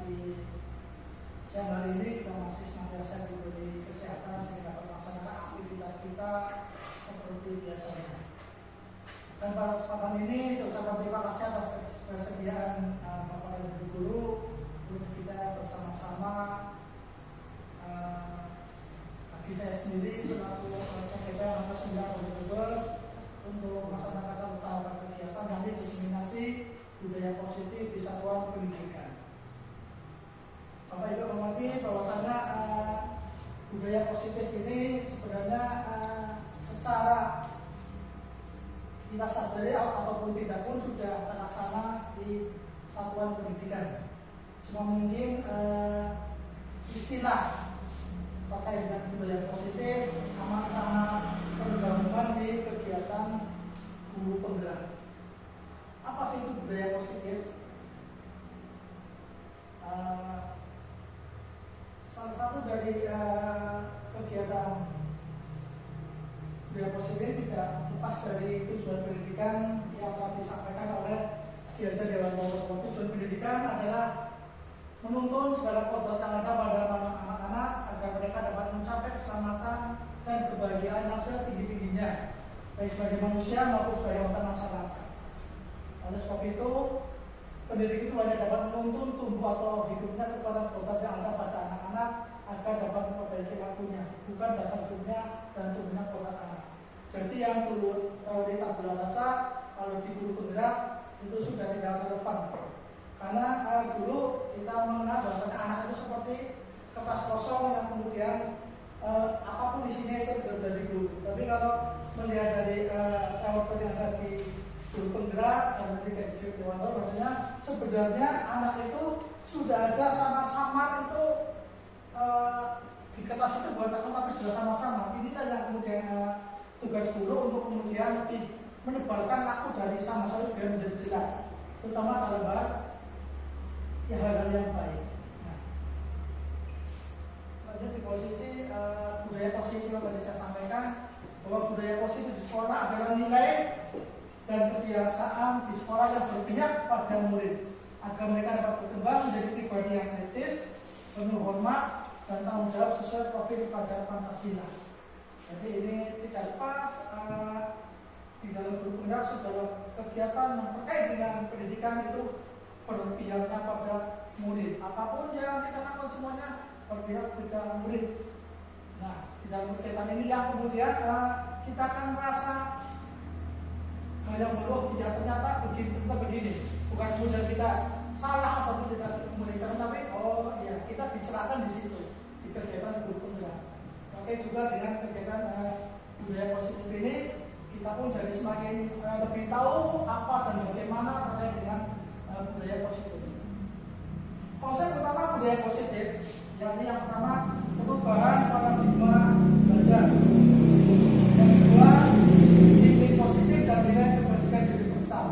di siang hari ini kita masih senantiasa diberi kesehatan sehingga dapat melaksanakan aktivitas kita seperti biasanya. Dan pada kesempatan ini saya ucapkan terima kasih atas kesediaan Bapak dan Ibu Guru untuk kita bersama-sama bagi saya sendiri selaku sekretariat nomor 9 untuk melaksanakan satu tahapan kegiatan dan diseminasi budaya positif di satuan pendidikan. Bapak Ibu mengerti bahwasanya budaya positif ini sebenarnya secara kita sadari ataupun tidak pun sudah terlaksana di satuan pendidikan. Cuma mungkin istilah terkait dengan budaya positif amat sangat tergabungkan di kegiatan guru penggerak. Apa sih itu budaya positif? Salah satu dari kegiatan budaya positif ini tidak lepas dari tujuan pendidikan yang telah disampaikan oleh Ki Hajar Dewan Pembina. Tujuan pendidikan adalah menuntun segala kodrat yang ada pada anak-anak agar mereka dapat mencapai keselamatan dan kebahagiaan yang setinggi-tingginya, baik sebagai manusia maupun sebagai anggota masyarakat. Oleh sebab itu, pendidik itu hanya dapat menuntun tumbuh atau hidupnya kekuatan kodrat yang ada pada anak-anak agar dapat memperbaiki lakunya, bukan dasar hidupnya dan tumbuhnya kodrat anak. Jadi yang dulu teori tabula rasa kalau di guru penggerak itu sudah tidak relevan. Karena dulu kita mengenal bahwasanya anak itu seperti kertas kosong yang kemudian apapun isinya itu dari guru. Tapi kalau melihat dari teori yang ada di guru penggerak dan di KSD Dewanto, bahwasanya sebenarnya anak itu sudah ada sama-sama itu di kertas itu buat tapi sudah sama-sama. Inilah yang kemudian tugas guru untuk kemudian lebih menebarkan laku dari sama-sama biar menjadi jelas, terutama dalam hal hal-hal yang baik. Nah, lanjut di posisi budaya positif yang tadi saya sampaikan, bahwa budaya positif di sekolah adalah nilai dan kebiasaan di sekolah yang berpihak pada murid agar mereka dapat berkembang menjadi pribadi yang kritis, penuh hormat dan tanggung jawab sesuai profil pelajaran Pancasila. Jadi ini tidak lepas di dalam guru penggerak segala kegiatan yang terkait dengan pendidikan itu berpihaknya pada murid. Apapun yang kita lakukan semuanya berpihak pada murid. Nah, di dalam kegiatan ini yang kemudian kita akan merasa hal yang baru, ya ternyata begini. Bukan kemudian kita salah ataupun tidak memberikan, tapi oh ya kita diserahkan di situ di kegiatan guru penggerak. Oke, juga dengan kegiatan budaya positif ini kita pun jadi semakin lebih tahu apa dan bagaimana terkait dengan budaya positif. Konsep utama budaya positif, yakni yang pertama perubahan paradigma belajar, yang kedua disiplin positif dan nilai kebajikan universal,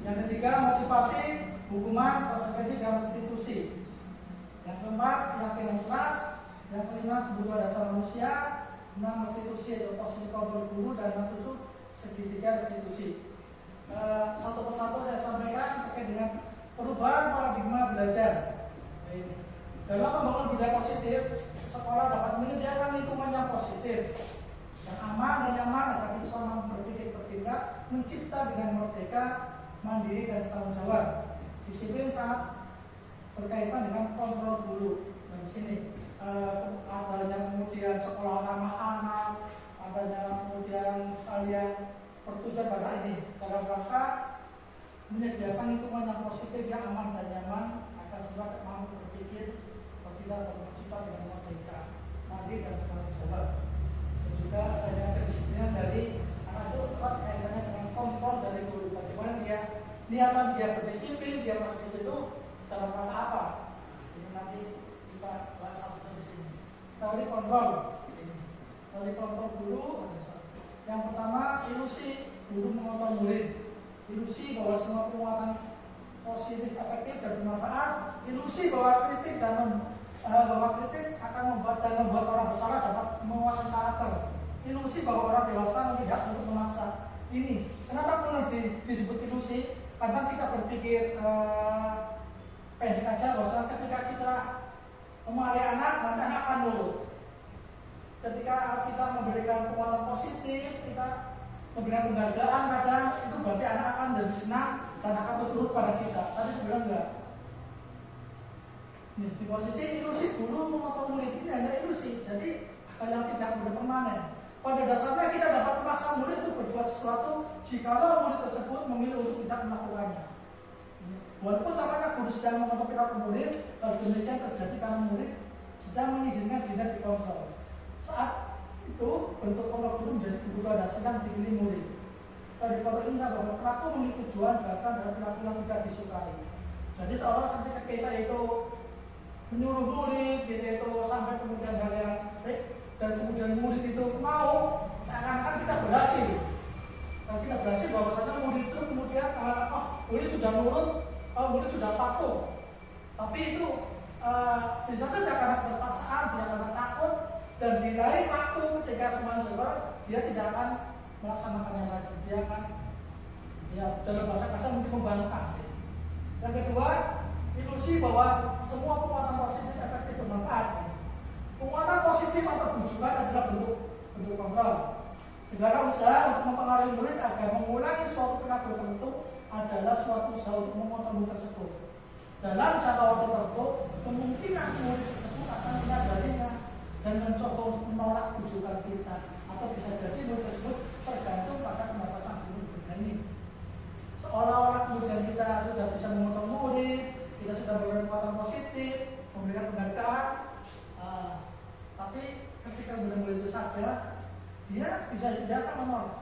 yang ketiga motivasi, hukuman, konsekuensi dan restitusi, yang keempat keyakinan keras, yang kelima kebutuhan dasar manusia, 6 restitusi atau posisi kontrol guru, dan yang 7 segitiga restitusi. Satu persatu saya sampaikan terkait dengan perubahan paradigma belajar. Dalam membangun budaya positif, sekolah dapat menyediakan lingkungan yang positif, yang aman dan nyaman agar siswa mampu berpikir bertindak, mencipta dengan merdeka, mandiri dan tanggung jawab. Disiplin sangat berkaitan dengan kontrol guru. Dan di sini adanya kemudian sekolah ramah anak, adanya kemudian hal yang bertujuan pada ini dalam rangka menyediakan lingkungan yang positif, yang aman dan nyaman agar siswa mampu berpikir bertindak atau mencipta dengan merdeka, mandiri dan tanggung jawab. Dan juga adanya kedisiplinan dari anak itu erat kaitannya dengan kontrol dari guru. Bagaimana dia niatan dia berdisiplin, dia berdisiplin itu dalam rangka apa? Ini nanti kita bahas satu di sini. Teori kontrol. Teori kontrol guru. Yang pertama, ilusi guru mengontrol murid. Ilusi bahwa semua penguatan positif, efektif dan bermanfaat. Ilusi bahwa kritik akan membuat orang bersalah dapat menguatkan karakter. Ilusi bahwa orang dewasa tidak untuk memaksa. Ini kenapa perlu disebut ilusi? Karena kita berpikir pendek aja, bahwa ketika kita memarahi anak, nanti anak akan nurut. Ketika kita memberikan penguatan positif, kita memberikan penghargaan, kadang itu berarti anak akan jadi senang dan akan terus nurut pada kita. Tapi sebenarnya enggak. Nih, di posisi ilusi guru maupun murid ini hanya ilusi, jadi hal yang tidak mudah permanen. Pada dasarnya kita dapat memaksa murid untuk berbuat sesuatu jikalau murid tersebut memilih untuk tidak melakukannya. Walaupun tampaknya guru sedang mengontrol perilaku murid, hal demikian terjadi karena murid sedang mengizinkan dirinya dikontrol. Saat itu bentuk kontrol guru menjadi guru dan sedang dipilih murid. Dari kontrol ini bahwa perilaku memiliki tujuan bahkan dalam perilaku yang tidak disukai. Jadi seolah ketika kita itu menyuruh murid, gitu itu sampai kemudian hal yang baik dan kemudian murid itu mau, seakan-akan kita berhasil. Dan kita berhasil bahwasanya murid itu kemudian murid sudah nurut, murid sudah patuh. Tapi itu bisa saja karena keterpaksaan, tidak karena takut, dan nilai waktu ketika semuanya sudah dia tidak akan melaksanakannya lagi. Dia akan, ya dalam bahasa kasar mungkin membangkang. Yang kedua, ilusi bahwa semua penguatan positif efektif bermanfaat. Penguatan positif atau bujukan adalah bentuk kontrol. Segala usaha untuk mempengaruhi murid agar mengulangi suatu perilaku tertentu adalah suatu usaha untuk mengontrol murid tersebut. Dalam jangka waktu tertentu, kemungkinan murid tersebut akan menyadarinya dan mencoba untuk menolak bujukan kita, atau bisa jadi murid tersebut tergantung pada kebebasan guru ini. Seolah-olah kemudian kita sudah bisa mengontrol murid, kita sudah memberikan kekuatan positif, memberikan penghargaan, tapi ketika murid itu sadar, dia bisa saja akan menolak.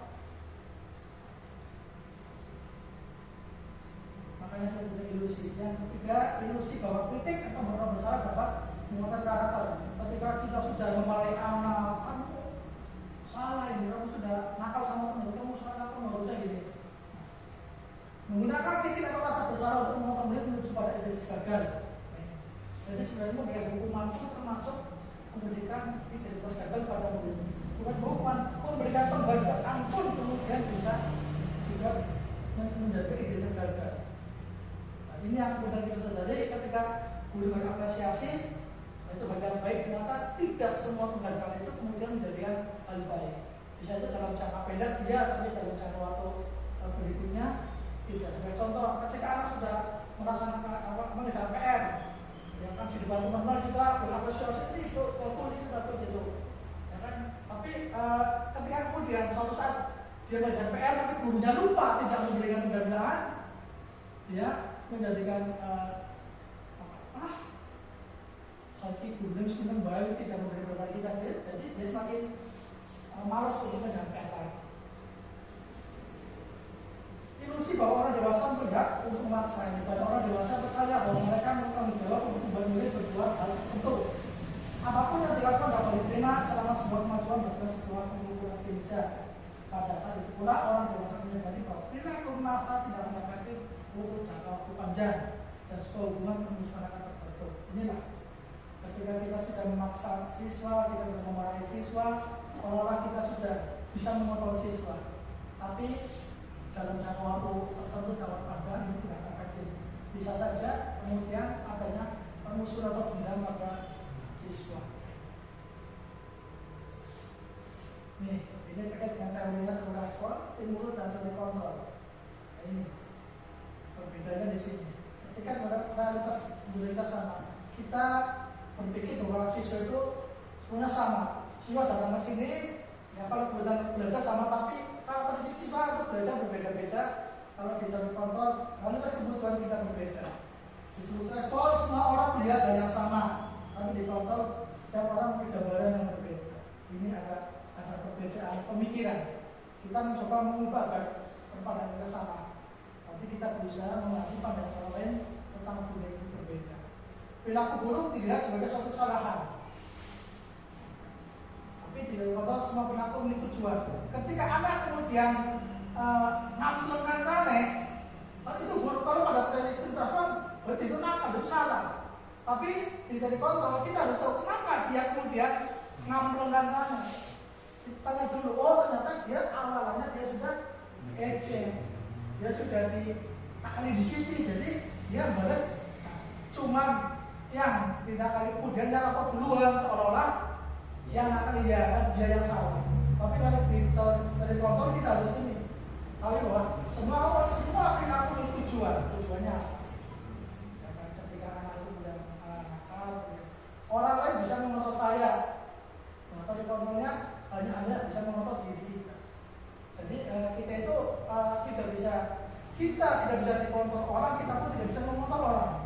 Makanya itu juga ilusi. Yang ketiga, ilusi bahwa kritik atau merasa bersalah dapat menguatkan karakter. Ketika kita sudah memarahi anak, kamu salah ini, kamu sudah nakal sama teman, kamu salah, kamu harusnya gini. Menggunakan kritik atau rasa bersalah untuk menguatkan murid menuju pada identitas gagal. Jadi sebenarnya memberikan hukuman itu termasuk memberikan identitas gagal pada murid. Bukan hukuman, memberikan penghargaan pun kemudian bisa juga menjadi identitas gagal. Nah, ini yang kemudian kita sadari ketika guru berapresiasi, itu bagian baik, ternyata tidak semua penghargaan itu kemudian menjadikan hal baik. Bisa itu dalam jangka pendek dia, tapi dalam jangka waktu berikutnya tidak. Sebagai contoh, ketika anak sudah mengejar PR, ya kan di depan teman-teman kita berapresiasi ini bagus ini bagus itu, ya kan. Tapi ketika kemudian suatu saat dia mengejar PR tapi gurunya lupa tidak memberikan penghargaan, dia menjadikan saya guru sebenarnya baik tidak memberi beban kita, jadi dia semakin malas untuk mengejar PR lagi. Ilusi bahwa orang dewasa berhak untuk memaksa ini. Banyak orang dewasa percaya bahwa mereka bertanggung jawab untuk membuat murid berbuat hal tertentu. Apapun yang dilakukan dapat diterima selama sebuah kemajuan berdasarkan sebuah pengukuran kinerja. Pada saat itu pula orang dewasa menyadari bahwa perilaku memaksa tidak akan efektif untuk jangka waktu panjang dan sebuah hubungan penyusunan akan terbentuk. Inilah ketika kita sudah memaksa siswa, kita sudah memarahi siswa, seolah-olah kita sudah bisa mengontrol siswa. Tapi dalam jangka waktu tertentu jangka panjang ini tidak efektif. Bisa saja kemudian adanya permusuhan atau dendam pada siswa. Ini terkait dengan teorinya teori respon, stimulus dan teori kontrol. Ini perbedaannya di sini. Ketika realitas sama, kita berpikir bahwa siswa itu semuanya sama. Siswa datang ke sini, ya kalau belajar sama, tapi karakteristik siswa untuk belajar berbeda-beda. Kalau kita kontrol, realitas kebutuhan kita berbeda. Di stimulus respon semua orang melihat hal yang sama, tapi di kontrol setiap orang punya gambaran yang berbeda. Ini ada perbedaan pemikiran. Kita mencoba mengubah pandangan kita sama, tapi kita berusaha mengerti pandangan orang lain tentang dunia itu berbeda. Perilaku buruk dilihat sebagai suatu kesalahan, tapi tidak kontrol semua perilaku memiliki tujuan. Ketika anak kemudian ngambilkan sana, saat itu buruk. Kalau pada teori respon berarti itu nakal, itu salah. Tapi tidak dikontrol, kita harus tahu kenapa dia kemudian ngambilkan sana. Kita tanya dulu, oh ternyata dia awalannya dia sudah ejek, dia sudah ditakali di sini, jadi dia balas cuma yang tidak kali kemudian yang lapor duluan seolah-olah yang akan dia yang salah. Tapi kalau dari kontrol kita harus ini tahu bahwa semua perilaku tujuannya apa? Ketika anak itu sudah nakal, orang lain bisa mengontrol saya. Nah, tapi kontrolnya hanya Anda bisa mengontrol diri kita. Jadi kita itu tidak bisa dikontrol orang, kita pun tidak bisa mengontrol orang.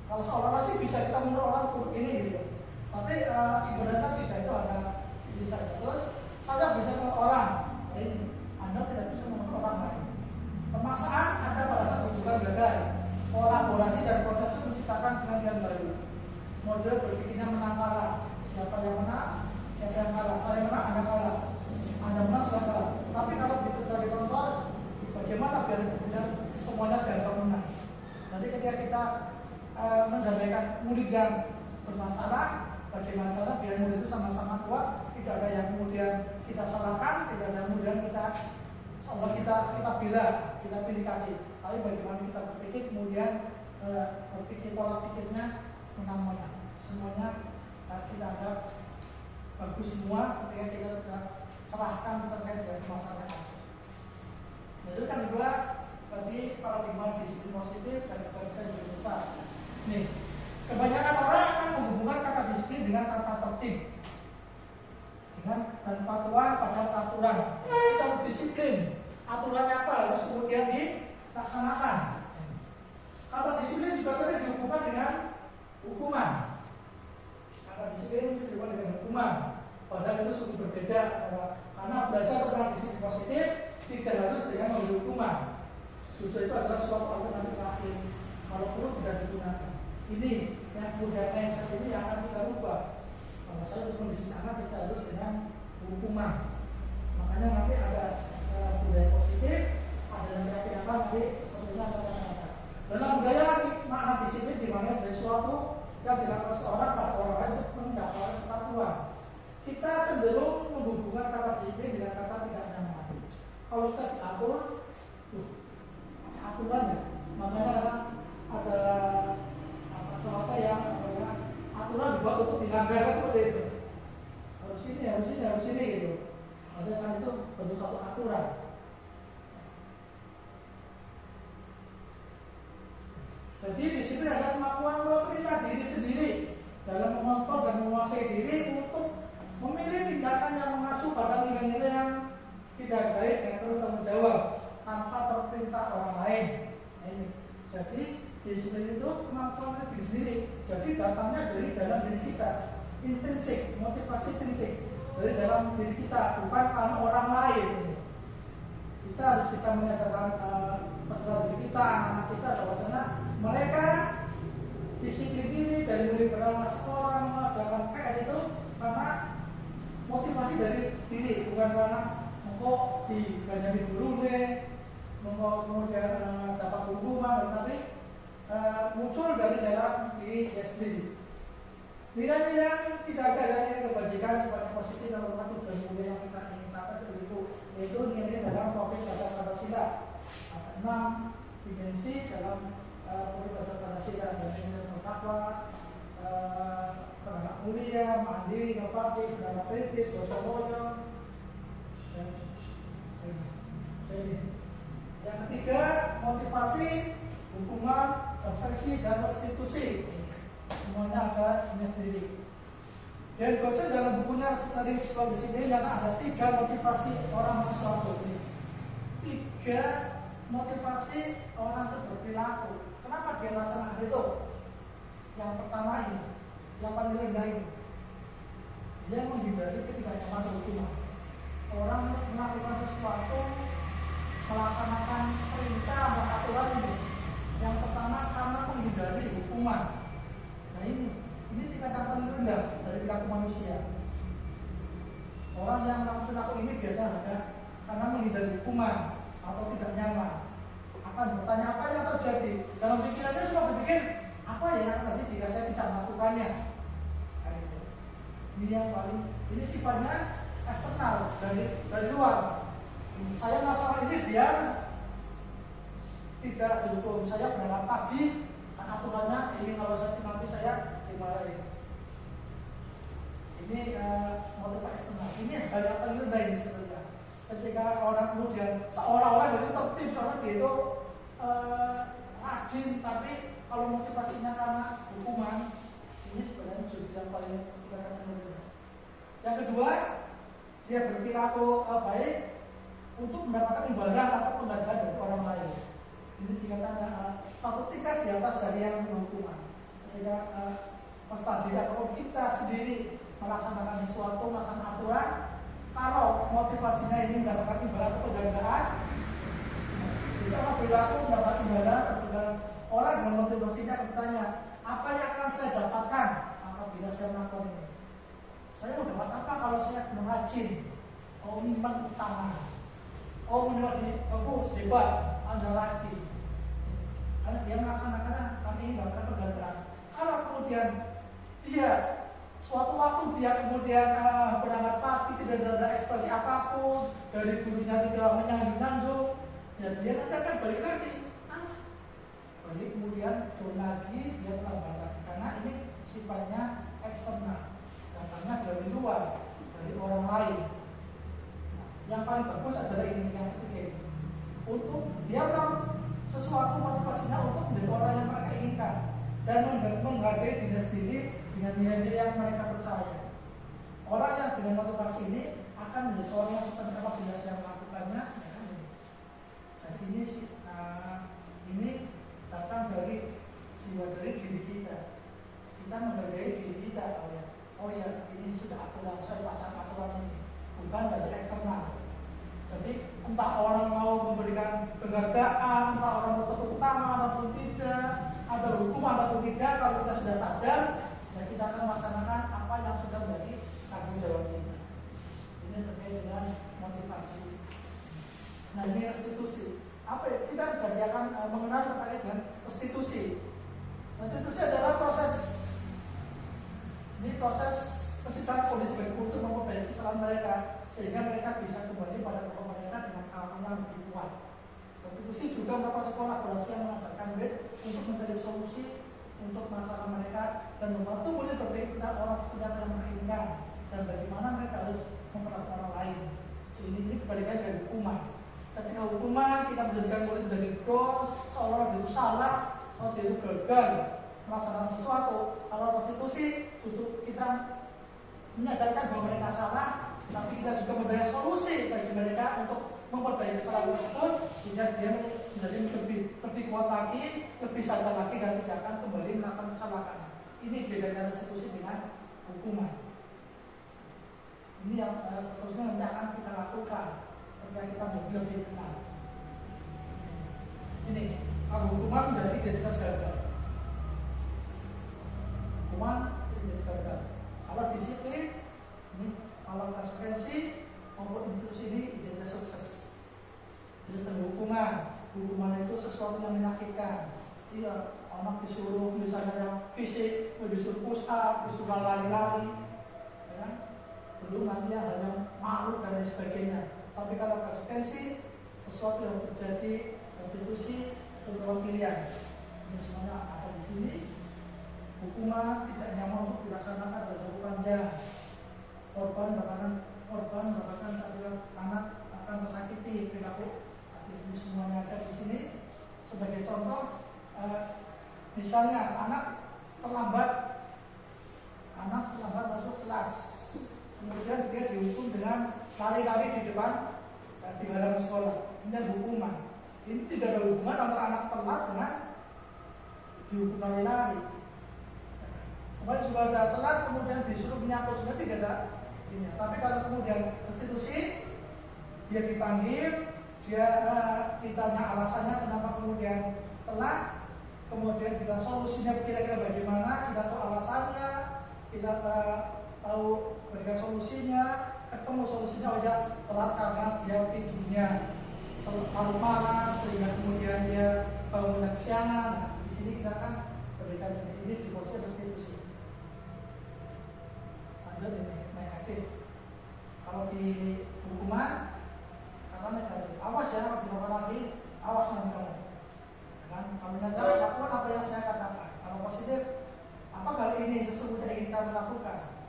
Kalau seolah-olah sih bisa kita mengontrol orang untuk ini gitu. Tapi sebenarnya kita itu ada bisa. Terus saya bisa mengontrol orang. Nah, ini Anda tidak bisa mengontrol orang lain. Pemaksaan ada pada saat hubungan gagal. Kolaborasi dan proses itu menciptakan dengan baru. Model berpikirnya menang kalah. Siapa yang menang? Siapa yang kalah? Saya menang, Anda kalah. Anda menang, saya kalah. Tapi kalau kita dikontrol, bagaimana biar kemudian semuanya gagal menang? Jadi ketika kita mendamaikan murid yang bermasalah, bagaimana cara biar murid itu sama-sama kuat, tidak ada yang kemudian kita salahkan, tidak ada yang kemudian kita seolah kita bela, kita pilih kasih. Tapi bagaimana kita berpikir kemudian berpikir pola pikirnya menang-menang. Semuanya kita anggap bagus semua ketika kita sudah serahkan terkait dengan masalah. Itu kan juga berarti paradigma disiplin positif dan kebajikan yang besar. Nih, kebanyakan orang akan menghubungkan kata disiplin dengan kata tertib, dengan dan patuhan pada aturan. Kita disiplin, aturannya apa harus kemudian dilaksanakan. Kata disiplin juga sering dihubungkan dengan hukuman. Kata disiplin sering dihubungkan dengan hukuman. Padahal itu sungguh berbeda karena belajar tentang disiplin positif tidak harus dengan memberi hukuman. Justru itu adalah suatu alternatif lain. Kalau perlu sudah digunakan. Ini yang kemudian mindset ini yang akan kita rubah. Kalau saya untuk kondisi anak kita harus dengan hukuman. Makanya nanti ada budaya positif, ada yang apa nanti sebenarnya kata-kata. Dalam budaya makna disiplin dimana dari suatu yang dilakukan seorang pada orang lain untuk mendapatkan kepatuhan. Kita cenderung menghubungkan kata disiplin dengan kata tidak nyaman. Kalau kita diatur, aturan ya. Makanya ada cerita yang aturan dibuat untuk dilanggar seperti itu. Harus ini gitu. Ada kan itu bentuk satu aturan. Jadi disiplin adalah kemampuan memerintah diri sendiri dalam mengontrol dan menguasai diri untuk memilih tindakan yang mengacu pada nilai-nilai yang tidak baik dan perlu tanggung jawab tanpa terperintah orang lain. Nah, ini. Jadi disiplin itu kemampuan diri sendiri. Jadi datangnya dari dalam diri kita, intrinsik, motivasi intrinsik dari dalam diri kita, bukan karena orang lain. Kita harus bisa menyadarkan peserta diri kita, anak-anak kita, bahwasanya mereka disiplin diri dari mulai berangkat sekolah, mengajarkan PR itu karena motivasi dari diri, bukan karena engkau diganjari guru nih, engkau kemudian dapat hukuman, tetapi muncul dari dalam diri sendiri. Nilai-nilai yang tidak ada dari kebajikan sifatnya positif dan merupakan tujuan mulia yang kita ingin capai itu, yaitu nilai dalam topik dasar Pancasila. Ada 6 dimensi dalam topik dasar Pancasila, yaitu bertakwa, beranak mulia, mandiri, inovatif, beranak kritis, gotong royong, dan sebagainya. Yang ketiga, motivasi, hukuman, refleksi, dan restitusi. Semuanya ada ini sendiri. Dan Gosen dalam bukunya tadi sekolah disiplin karena ada 3 motivasi orang sesuatu. 3 motivasi orang untuk berperilaku. Kenapa dia melaksanakan itu? Yang pertama ini, yang paling rendah ini, dia menghindari ketidaknyamanan dan hukuman. Orang melakukan sesuatu, melaksanakan perintah dan aturan ini. Yang pertama karena menghindari hukuman. Nah ini tingkatan paling rendah dari perilaku manusia. Orang yang melakukan perilaku ini biasa ada karena menghindari hukuman atau tidak nyaman. Akan bertanya apa yang terjadi. Dalam pikirannya cuma berpikir apa ya terjadi jika saya tidak melakukannya. Ini yang paling, ini sifatnya eksternal dari luar. Saya melaksanakan ini biar tidak dihukum. Saya berangkat pagi, kan aturannya ini kalau nanti saya dimarahin. Ini motivasi eksternal. Ini hal yang paling rendah ini sebenarnya. Ketika orang kemudian seorang-orang itu tertib, soalnya dia itu rajin, tapi kalau motivasinya karena hukuman, ini sebenarnya justru yang paling rendah. Yang kedua, dia berperilaku baik untuk mendapatkan imbalan atau penghargaan dari orang lain. Ini tingkatannya satu tingkat di atas dari yang hukuman. Ketika tadi atau kita sendiri melaksanakan sesuatu, melaksanakan aturan, kalau motivasinya ini mendapatkan imbalan atau penghargaan, bisa perilaku mendapatkan imbalan atau orang dengan motivasinya bertanya, apa yang akan saya dapatkan apabila saya melakukan ini? Saya mau dapat apa kalau saya merajin? Oh, memang utama. Oh, memang bagus, hebat, Anda rajin. Karena dia melaksanakan kami ini mendapatkan penghargaan. Kalau kemudian dia suatu waktu dia kemudian berangkat pagi tidak ada ekspresi apapun, dari gurunya tidak menyanjung-nyanjung, ya dia nanti akan balik lagi. Balik kemudian turun lagi dia terlambat karena ini sifatnya eksternal, karena dari luar, dari orang lain. Yang paling bagus adalah ini yang ketiga ini. Untuk dia sesuatu motivasinya untuk menjadi orang yang mereka inginkan dan menghargai diri sendiri dengan nilai-nilai yang mereka percaya. Orang yang dengan motivasi ini akan menjadi orang yang seperti apabila saya melakukannya. Ya, jadi ini datang dari jiwa dari diri kita. Kita menghargai diri kita. Oh ya, ini sudah aturan, saya pasang aturan ini, bukan dari eksternal. Jadi entah orang mau memberikan penghargaan, entah orang mau tepuk tangan ataupun tidak, ada hukum ataupun tidak, kalau kita sudah sadar, ya kita akan melaksanakan apa yang sudah menjadi tanggung jawab kita. Ini terkait dengan motivasi. Nah, ini restitusi. Apa ya? Kita jadi akan mengenal terkait dengan restitusi. Restitusi adalah proses penciptaan kondisi baik untuk memperbaiki kesalahan mereka sehingga mereka bisa kembali pada pokok mereka dengan harapan yang lebih kuat. Restitusi juga merupakan kolaborasi yang mengajarkan baik untuk mencari solusi untuk masalah mereka dan membantu murid berpikir tentang orang sekitar yang menginginkan dan bagaimana mereka harus memperlakukan orang lain. Jadi ini kebalikan dari hukuman. Ketika hukuman kita menjadikan murid menjadi gol, seolah-olah dia itu salah, seolah dia itu gagal melaksanakan sesuatu. Kalau restitusi justru kita menyadarkan bahwa mereka salah, tapi kita juga memberikan solusi bagi mereka untuk memperbaiki kesalahan tersebut sehingga dia menjadi lebih kuat lagi, lebih sadar lagi dan tidak akan kembali melakukan kesalahan. Ini bedanya restitusi dengan hukuman. Ini yang seterusnya yang akan kita lakukan ketika kita lebih kenal. Ini kalau hukuman menjadi identitas gagal. Hukuman identitas gagal. Kalau disiplin, ini kalau konsekuensi maupun institusi ini identitas sukses. Jadi hukuman itu sesuatu yang menyakitkan. Iya, anak disuruh misalnya yang fisik, disuruh push up, disuruh lari-lari, ya, belum nanti hal yang malu dan lain sebagainya. Tapi kalau konsekuensi sesuatu yang terjadi, restitusi, program pilihan, ini semuanya ada di sini. Hukuman tidak nyaman untuk dilaksanakan dalam jangka panjang. Korban mendapatkan anak akan tersakiti perilaku. Ini semuanya ada di sini. Sebagai contoh, misalnya anak terlambat masuk kelas, kemudian dia dihukum dengan lari-lari di depan di halaman sekolah. Ini ada hukuman. Ini tidak ada hubungan antara anak telat dengan dihukum lari-lari. Kemarin juga ada telat, kemudian disuruh menyapu, sebenarnya tidak ada ini. Tapi kalau kemudian restitusi, dia dipanggil, dia ditanya alasannya kenapa kemudian telat, kemudian kita solusinya kira-kira bagaimana, kita tahu alasannya, kita tahu berikan solusinya, ketemu solusinya aja telat karena dia tidurnya terlalu malam sehingga kemudian dia bangunnya kesiangan. Nah, di sini kita akan berikan ini di posisi restitusi. Lanjut ini negatif. Kalau di hukuman kata negatif, awas ya kalau dilakukan lagi, awas nanti kamu. Kan kami nanti lakukan apa yang saya katakan. Kalau positif, ini sesungguhnya ingin kami lakukan.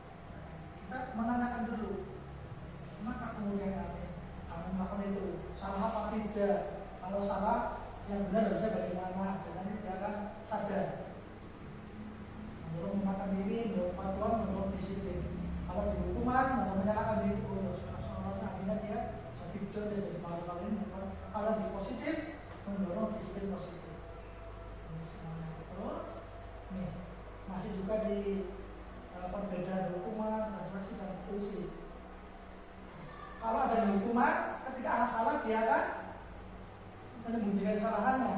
Kita menanyakan dulu, maka kemudian kami melakukan itu salah apa tidak? Kalau salah, yang benar harusnya bagaimana? Jadi dia akan sadar. Menurut memakan diri, menurut patuan, menurut disiplin. Kalau di hukuman, mau menyalahkan diri, soalnya akhirnya dia jadi betul, dia jadi malu-maluin. Kalau di positif, mendorong disiplin positif. Ini semuanya. Terus, nih masih juga di perbedaan hukuman, transaksi dan institusi. Kalau ada hukuman, ketika anak salah dia kan menyembunyikan kesalahannya.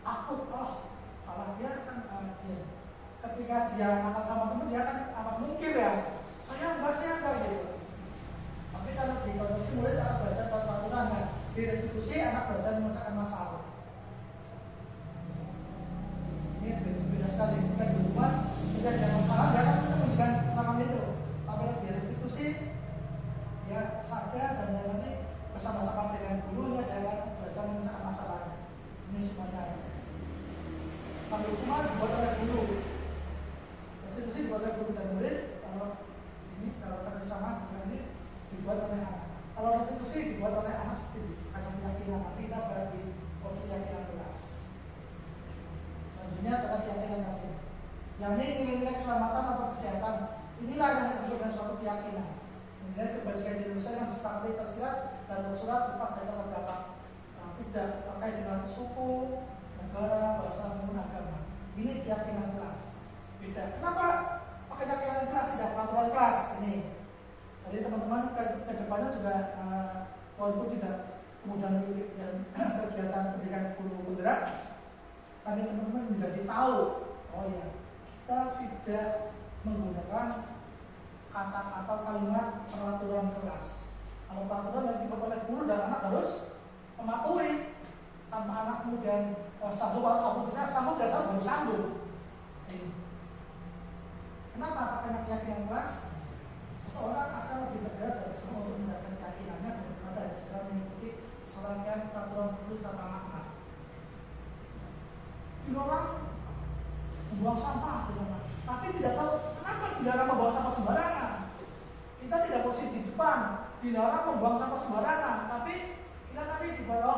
Aku, salah dia kan dia. Ketika dia makan sama teman dia kan amat mungkin ya. Saya enggak gitu. Tapi kalau di konstruksi murid anak belajar peraturannya, di restitusi anak belajar memecahkan masalah. Ini beda sekali. Ketika di hukuman, ketika dia masalah dia kan menyembunyikan kesalahan itu. Tapi kalau di restitusi dia saja dan dia nanti bersama-sama dengan gurunya dia akan belajar memecahkan masalah. Ini semuanya. Kalau hukuman dibuat oleh guru, restitusi dibuat oleh guru dan murid. Kalau kerjasama juga ini dibuat oleh anak. Kalau restitusi dibuat oleh anak sendiri karena keyakinan tidak berarti posisi keyakinan keras. Selanjutnya adalah keyakinan kasih. Yang ini nilai-nilai keselamatan atau kesehatan. Inilah yang disebut suatu keyakinan. Nilai kebajikan di Indonesia yang disepakati tersirat dan tersurat lepas dari latar belakang tidak terkait dengan suku, negara, bahasa maupun agama. Ini keyakinan kelas. Beda. Kenapa pakai keyakinan kelas tidak peraturan kelas ini? Jadi teman-teman ke depannya juga walaupun tidak kemudian kegiatan pendidikan guru penggerak, tapi teman-teman menjadi tahu, oh ya, kita tidak menggunakan kata-kata kalimat peraturan kelas. Kalau peraturan yang dibuat oleh guru dan anak harus mematuhi. Tanpa anak kemudian sanggup atau tidak sanggup, dasar baru sanggup. Kenapa pakai keyakinan kelas? Seseorang akan lebih tergerak dari semua untuk mendapatkan keyakinannya daripada segera mengikuti serangkaian peraturan terus tanpa makna. Dilarang membuang sampah, tapi tidak tahu kenapa dilarang membuang sampah sembarangan. Kita tidak posisi di depan, dilarang membuang sampah sembarangan, tapi kita nanti dibawa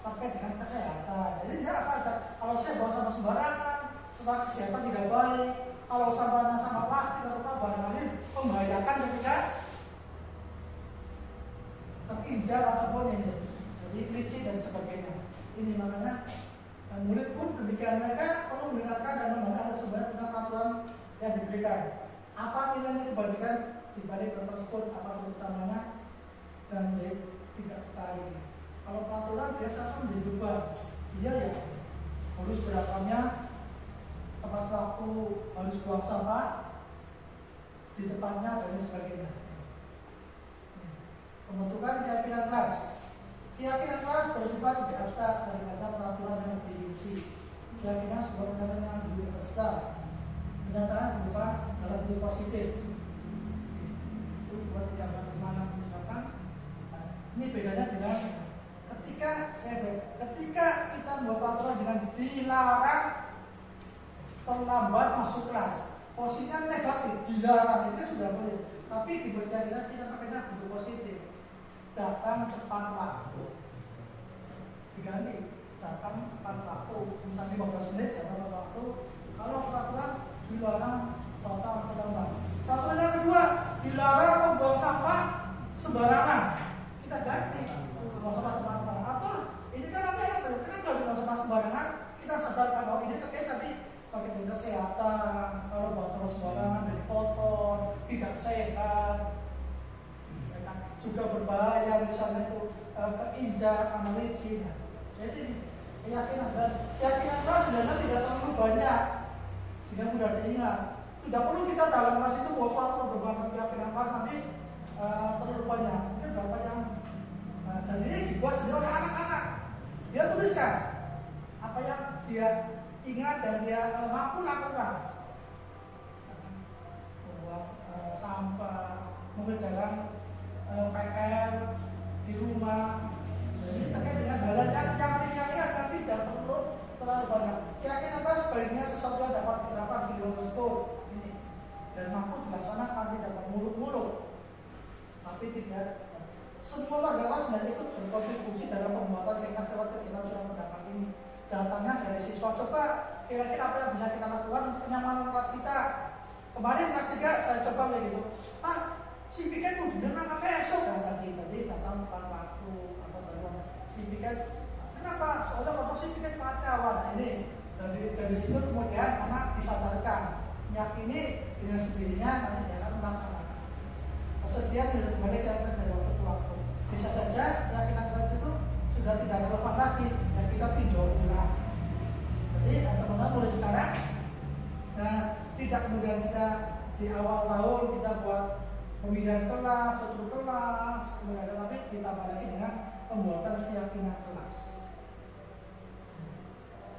terkait dengan kesehatan. Jadi dia sadar kalau saya buang sampah sembarangan, setelah kesehatan tidak baik. Kalau sampahnya sama plastik atau apa barangkali membahayakan ketika terinjak ataupun ini, jadi licin dan sebagainya. Ini makanya murid pun demikian, mereka perlu mendengarkan dan membaca ada sebuah tentang peraturan yang diberikan. Apa nilai kebajikan di balik tersebut, apa utamanya dan tidak tertarik. Kalau peraturan biasa kan menjadi beban. Iya ya, harus berapanya tempat waktu, harus buang sampah di tempatnya dan sebagainya. Pembentukan keyakinan kelas. Keyakinan kelas bersifat lebih abstrak daripada peraturan yang dirinci. Keyakinan sebuah pernyataan yang universal. Pernyataan berupa dalam bentuk positif. Itu buat tidak bagaimana mengucapkan. Ini bedanya dengan ketika kita membuat peraturan dengan dilarang terlambat masuk kelas, posisinya negatif, dilarang itu sudah boleh. Tapi di bagian kelas kita pakainya bentuk positif, datang tepat waktu. Diganti datang tepat waktu, misalnya 15 menit datang tepat waktu. Kalau peraturan dilarang datang terlambat. Peraturan yang kedua dilarang membuang sampah sembarangan. Kita ganti membuang sampah tepat waktu. Atau ini kan nanti ada kenapa membuang sampah sembarangan? Kita sadarkan bahwa ini terkait tadi dengan kesehatan, kalau buang sampah sembarangan dari kotor, tidak sehat, juga berbahaya, misalnya itu keinjak, karena licin. Jadi keyakinan kelas sebenarnya tidak terlalu banyak, sehingga mudah diingat. Tidak perlu kita dalam kelas itu bawa faktor berbagai keyakinan kelas nanti terlalu banyak. Mungkin berapa yang dan ini dibuat sendiri oleh anak-anak. Dia tuliskan apa yang dia ingat dan dia mampu lakukan. Membuang sampah, mengerjakan PR di rumah. Jadi terkait dengan hal yang ringan dan tidak perlu terlalu banyak. Keyakinan apa sebaiknya sesuatu yang dapat diterapkan di lingkungan tersebut. Ini dan mampu dilaksanakan, tidak bermuluk-muluk. Tapi tidak semua warga kelas tidak ikut berkontribusi dalam pembuatan ringkas lewat kegiatan surat pendapat ini. Datangnya dari siswa. Coba kira-kira apa yang bisa kita lakukan untuk kenyamanan kelas kita. Kemarin kelas 3 saya coba begitu. Pak, si piket tuh bener apa esok? Tadi datang tepat waktu atau baru si piket. Kenapa? Soalnya kalau si piket kawan ini dari situ kemudian anak disadarkan. Yakini dengan sendirinya nanti dia akan melaksanakan. Persediaan tidak kembali dari waktu ke waktu. Bisa saja keyakinan kelas itu sudah tidak relevan lagi dan kita tinjau ulang. Jadi teman-teman mulai sekarang tidak kemudian kita di awal tahun kita buat pemilihan kelas, struktur kelas, kemudian tapi ditambah lagi dengan pembuatan keyakinan kelas.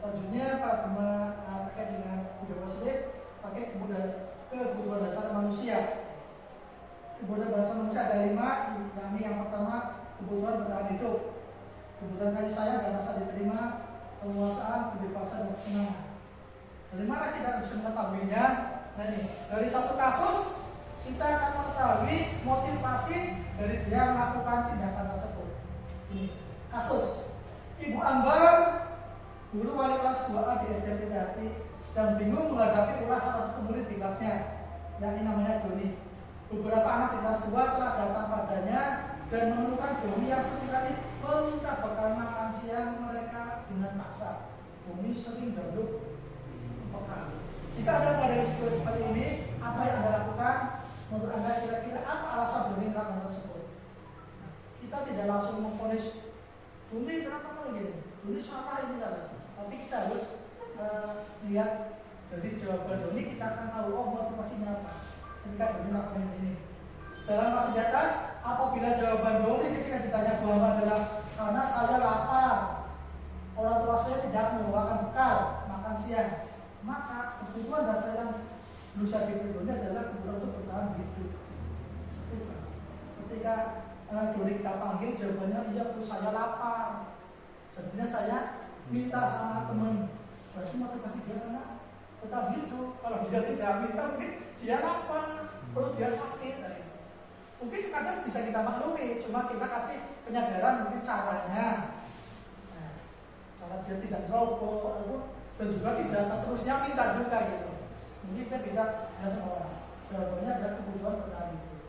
Selanjutnya paradigma terkait dengan budaya positif pakai kebutuhan dasar manusia. Kebutuhan dasar manusia ada 5, yakni yang pertama kebutuhan bertahan hidup, kebutuhan kasih sayang dan rasa diterima, penguasaan, kebebasan dan kesenangan. Dari mana kita bisa mengetahuinya? Nah ini, dari satu kasus kita akan mengetahui motivasi dari dia melakukan tindakan tersebut. Ini kasus Ibu Ambar, guru wali kelas 2A di SD Pidati, sedang bingung menghadapi ulah salah satu murid di kelasnya, yang ini namanya Doni. Beberapa anak di kelas 2 telah datang padanya dan menemukan Doni yang seringkali meminta bekal makan siang mereka dengan paksa. Doni sering jaluk bekal. Jika Anda menghadapi situasi seperti ini, apa yang Anda lakukan? Menurut Anda kira-kira apa alasan Doni melakukan tersebut? Nah, kita tidak langsung memvonis Doni kenapa kamu gini? Doni salah ini salah. Tapi kita harus lihat dari jawaban Doni, kita akan tahu motivasinya apa ketika Doni melakukan ini. Dalam kasus di atas, apabila jawaban Doni ketika ditanya bahwa adalah karena saya lapar, orang tua saya tidak membawakan bekal makan siang, maka kebutuhan dasar yang berusaha Doni adalah kebutuhan untuk bertahan hidup. Ketika Doni kita panggil, jawabannya iya Bu, saya lapar. Jadinya saya minta sama teman. Berarti motivasi dia karena tetap hidup. Kalau dia tidak minta, mungkin dia lapar, perut dia sakit. Mungkin kadang bisa kita maklumi, cuma kita kasih penyadaran mungkin caranya. Nah, cara dia tidak rokok, dan juga tidak seterusnya minta juga gitu. Mungkin kita tidak semua orang. Jawabannya adalah kebutuhan bertahan hidup.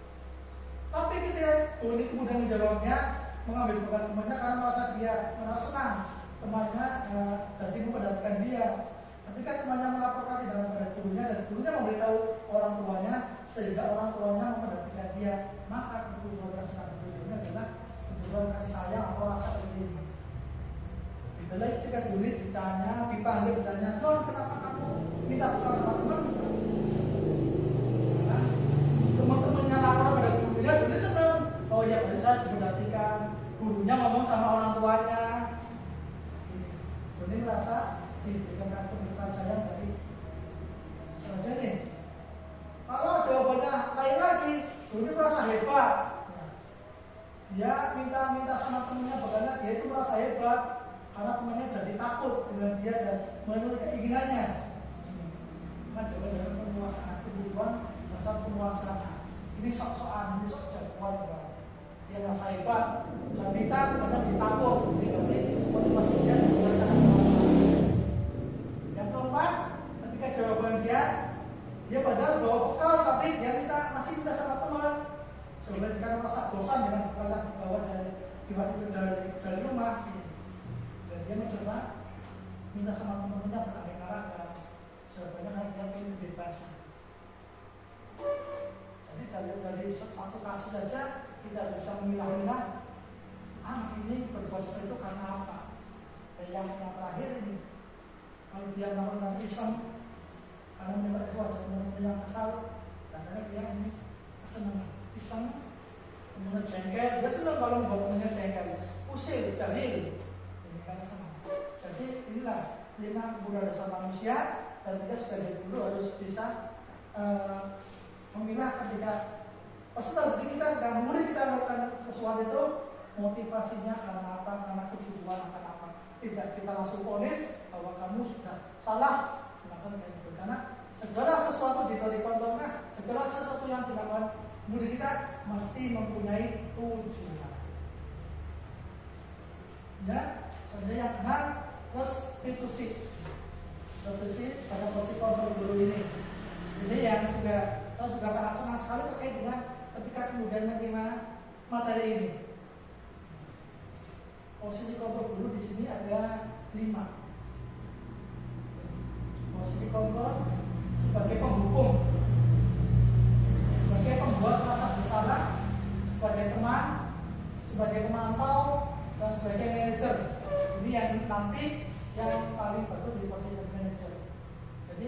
Tapi ketika Doni kemudian menjawabnya, mengambil bekal temannya karena merasa senang temannya jadi memperhatikan dia. Ketika temannya melaporkan tindakan pada gurunya dan gurunya memberitahu orang tuanya sehingga orang tuanya memperhatikan dia, maka kebutuhan rasa berikutnya adalah kebutuhan kasih sayang atau rasa terima. Itulah ketika Doni dipanggil ditanya, "Don, kenapa kamu minta bekal sama teman?" Nah, teman-temannya lapor pada gurunya, Doni senang. Oh ya, berarti saya diperhatikan. Gurunya ngomong sama orang tuanya. Doni merasa diberikan kartu bekal sayang dari selanjutnya nih. Kalau jawabannya lain lagi, Doni merasa hebat. Dia minta sama temannya bekalnya, dia itu merasa hebat karena temannya jadi takut dengan dia dan memenuhi keinginannya. Maka jawaban dari penguasaan kebutuhan dasar penguasaan. Ini sok-sokan, ini sok jagoan. Dia merasa hebat, dan minta temannya ditakut. Jadi motivasinya menggunakan penguasaan. Yang keempat, ketika jawaban dia padahal bawa bekal, tapi dia masih minta sama teman. Sebenarnya karena merasa bosan dengan bekal yang dibawa dari rumah, dan dia mencoba minta sama teman-temannya beraneka ragam. Jawabannya karena dia ingin kebebasan. Jadi dari satu kasus saja kita bisa memilah-milah anak ini berbuat seperti itu karena apa. Dan yang terakhir ini, kalau dia melakukan iseng karena mendapat wajah teman-teman yang kesal, karena dia ini senang iseng, temannya jengkel, dia senang kalau membuat temannya jengkel, usir, jahil, ini karena senang. Jadi inilah 5 kebutuhan dasar manusia, dan kita sebagai guru harus bisa memilah ketika peserta kita dan murid kita melakukan sesuatu itu motivasinya karena apa, karena kebutuhan akan apa. Tidak kita langsung vonis bahwa kamu sudah salah melakukan itu, karena segala sesuatu di kontrolnya segala sesuatu yang dilakukan murid kita mesti mempunyai tujuan. Ya, sebenarnya yang benar restitusi pada posisi kontrol guru ini. Ini yang saya juga sangat senang sekali terkait dengan ketika kemudian menerima materi ini. Posisi kontrol guru di sini ada 5. Posisi kontrol sebagai penghukum, sebagai pembuat rasa bersalah, sebagai teman, sebagai pemantau, dan sebagai manajer. Ini yang nanti yang paling bagus di posisi manajer. Jadi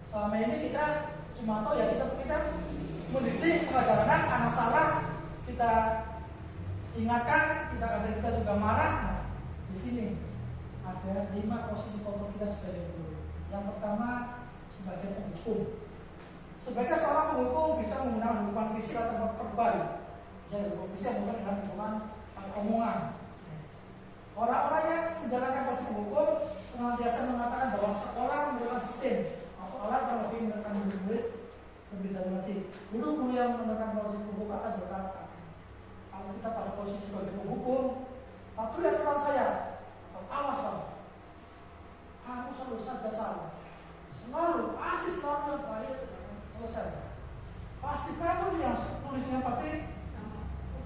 selama ini kita cuma tahu ya kita mendidik mengajarkan anak salah, kita ingatkan, kita juga marah. Nah, di sini ada 5 posisi kontrol kita sebagai guru. Yang pertama sebagai penghukum. Sebagai seorang penghukum bisa menggunakan hukuman fisik atau verbal. Bisa menggunakan dengan hukuman omongan. Orang-orang yang menjalankan posisi penghukum senantiasa mengatakan bahwa sekolah memerlukan sistem. Sekolah akan lebih menekan murid lebih dalam lagi. Guru-guru yang menekan posisi penghukum akan berkata, kalau kita pada posisi sebagai penghukum, patuhi aturan saya, awas kamu selalu saja salah, pasti selalu yang baik, selesai. Pasti kamu yang tulisnya pasti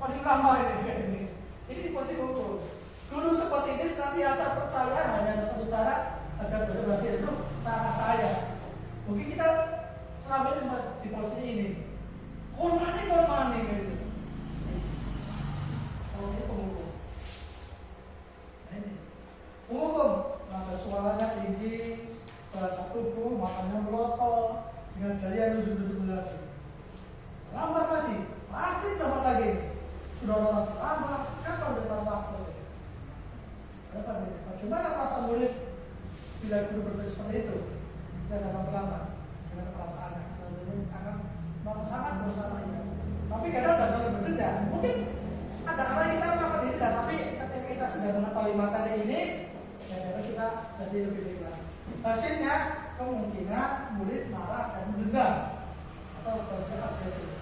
paling lama ini. Ini posisi penghukum. Guru seperti ini senantiasa percaya hanya ada satu cara agar berhasil, itu cara saya. Mungkin kita selama ini di posisi ini, kormani gitu. Kalau ini penghukum. Nah ini penghukum, maka suaranya tinggi, bahasa tubuh, matanya melotot, dengan jari yang nunjuk lagi. Lambat lagi, pasti lambat lagi. Sudah lambat, kapan udah waktu? Bagaimana perasaan murid bila guru berpikir seperti itu? Dia datang terlambat dengan perasaannya, akan merasa sangat bersama ya. Tapi kadang sudah saling berbeda. Mungkin ada kala kita melakukan ini lah, tapi ketika kita sudah mengetahui materi ini, ya kita jadi lebih ringan. Hasilnya kemungkinan murid marah dan mendendam atau bersikap agresif.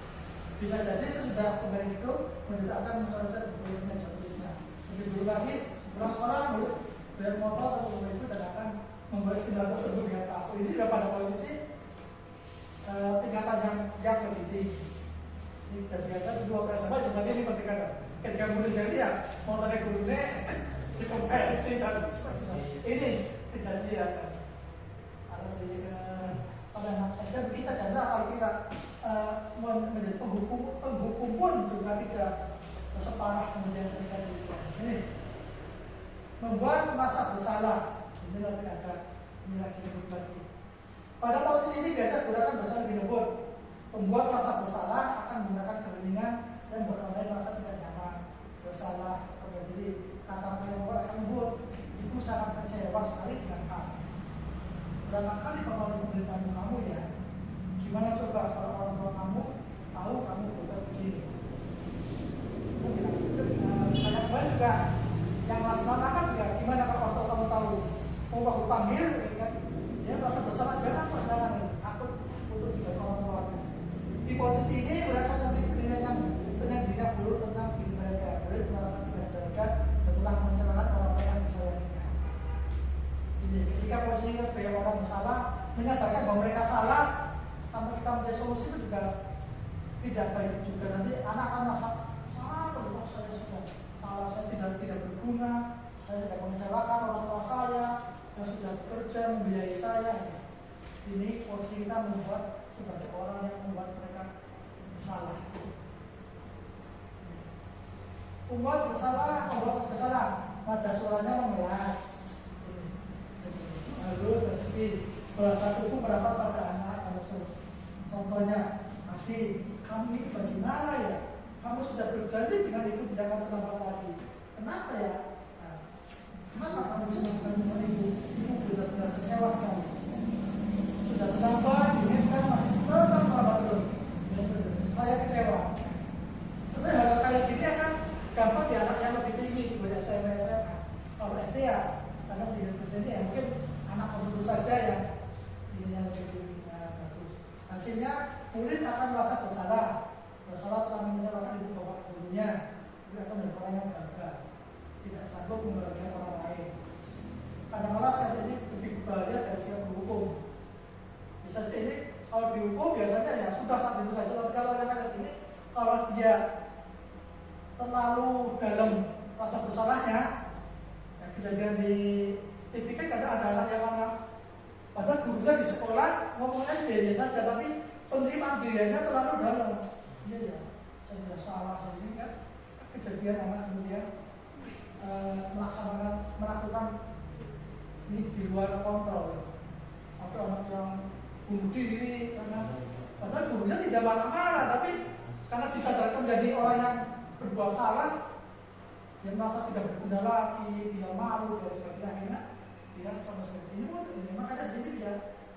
Bisa jadi sesudah kembali itu murid akan mencoba berbuatnya jatuhnya. Lebih dulu lagi. Sekolah murid bayar motor atau mobil itu dan akan membawa kendaraan tersebut dengan takut. Ini sudah pada posisi tingkatan yang lebih tinggi. Ini jadi biasa dua SMA seperti ini ketika murid jadi ya motornya gurunya dikonversi dan ini kejadian. Kalau di pada SD kita sadar kalau kita menjadi penghukum pun juga tidak separah kemudian ketika ini. Membuat merasa bersalah, ini lebih lembut lagi. Pada posisi ini biasa gunakan bahasa lebih lembut. Pembuat merasa bersalah akan menggunakan keheningan dan orang lain merasa tidak nyaman, bersalah. Jadi kata-kata yang membuat akan lembut. Ibu sangat kecewa sekali dengan kamu. Berapa kali bapak memberitahu kamu ya? Gimana coba kalau orang tua kamu tahu kamu berbuat begini? Banyak banget juga. Yang melaksanakan juga gimana kalau orang tua kamu tahu? Mau aku panggil, kan? Dia merasa bersalah, jangan takut untuk juga orang tua. Di posisi ini mereka memiliki penilaian yang buruk tentang diri mereka. Mereka merasa tidak berharga dan telah mencelakakan orang-orang yang disayanginya. Ini ketika posisi kita sebagai orang bersalah, menyatakan bahwa mereka salah tanpa kita mencari solusi itu juga tidak baik juga. Nanti anak akan merasa salah terus saya sudah salah, saya tidak berguna, saya tidak mengecewakan orang tua saya yang sudah bekerja membiayai saya. Ini posisi kita membuat sebagai orang yang membuat mereka salah. Membuat bersalah, nada suaranya memelas, halus dan sedih. Bahasa tubuh merapat pada anak langsung. Contohnya, Afi, kamu ini bagaimana ya? Kamu sudah berjanji dengan ibu tidak akan terlambat lagi. Kenapa ya? Nah, kenapa kamu senang sekali dengan ibu? Ibu benar-benar kecewa sekali. Sudah terlambat, ini kan masih tetap terlambat terus. Saya kecewa. Sebenarnya hal kayak gini akan gampang di anak yang lebih tinggi daripada SMA. Kalau SD ya, karena di sini ya mungkin anak baru saja yang ini yang lebih bagus. Nah, Hasilnya murid akan merasa bersalah telah mengecewakan ibu bapak gurunya, dia akan berperan yang gagal, tidak sanggup membahagiakan orang lain. Kadang-kadang saya ini lebih bahagia dari siap berhukum. Bisa saja ini kalau dihukum biasanya ya sudah saat itu saja, tapi kalau yang kayak gini, kalau dia terlalu dalam rasa bersalahnya, ya kejadian di TV kan kadang ada anak yang padahal gurunya di sekolah ngomongnya biasa saja, tapi penerimaan dirinya terlalu dalam. Iya ya, saya sudah salah sendiri kan, kejadian anak kemudian melakukan ini di luar kontrol. Ada anak yang bunuh diri karena padahal gurunya tidak marah-marah, tapi karena disadarkan menjadi orang yang berbuat salah, dia merasa tidak berguna lagi, dia malu dan sebagainya, akhirnya dia sama seperti ini pun. Makanya di sini dia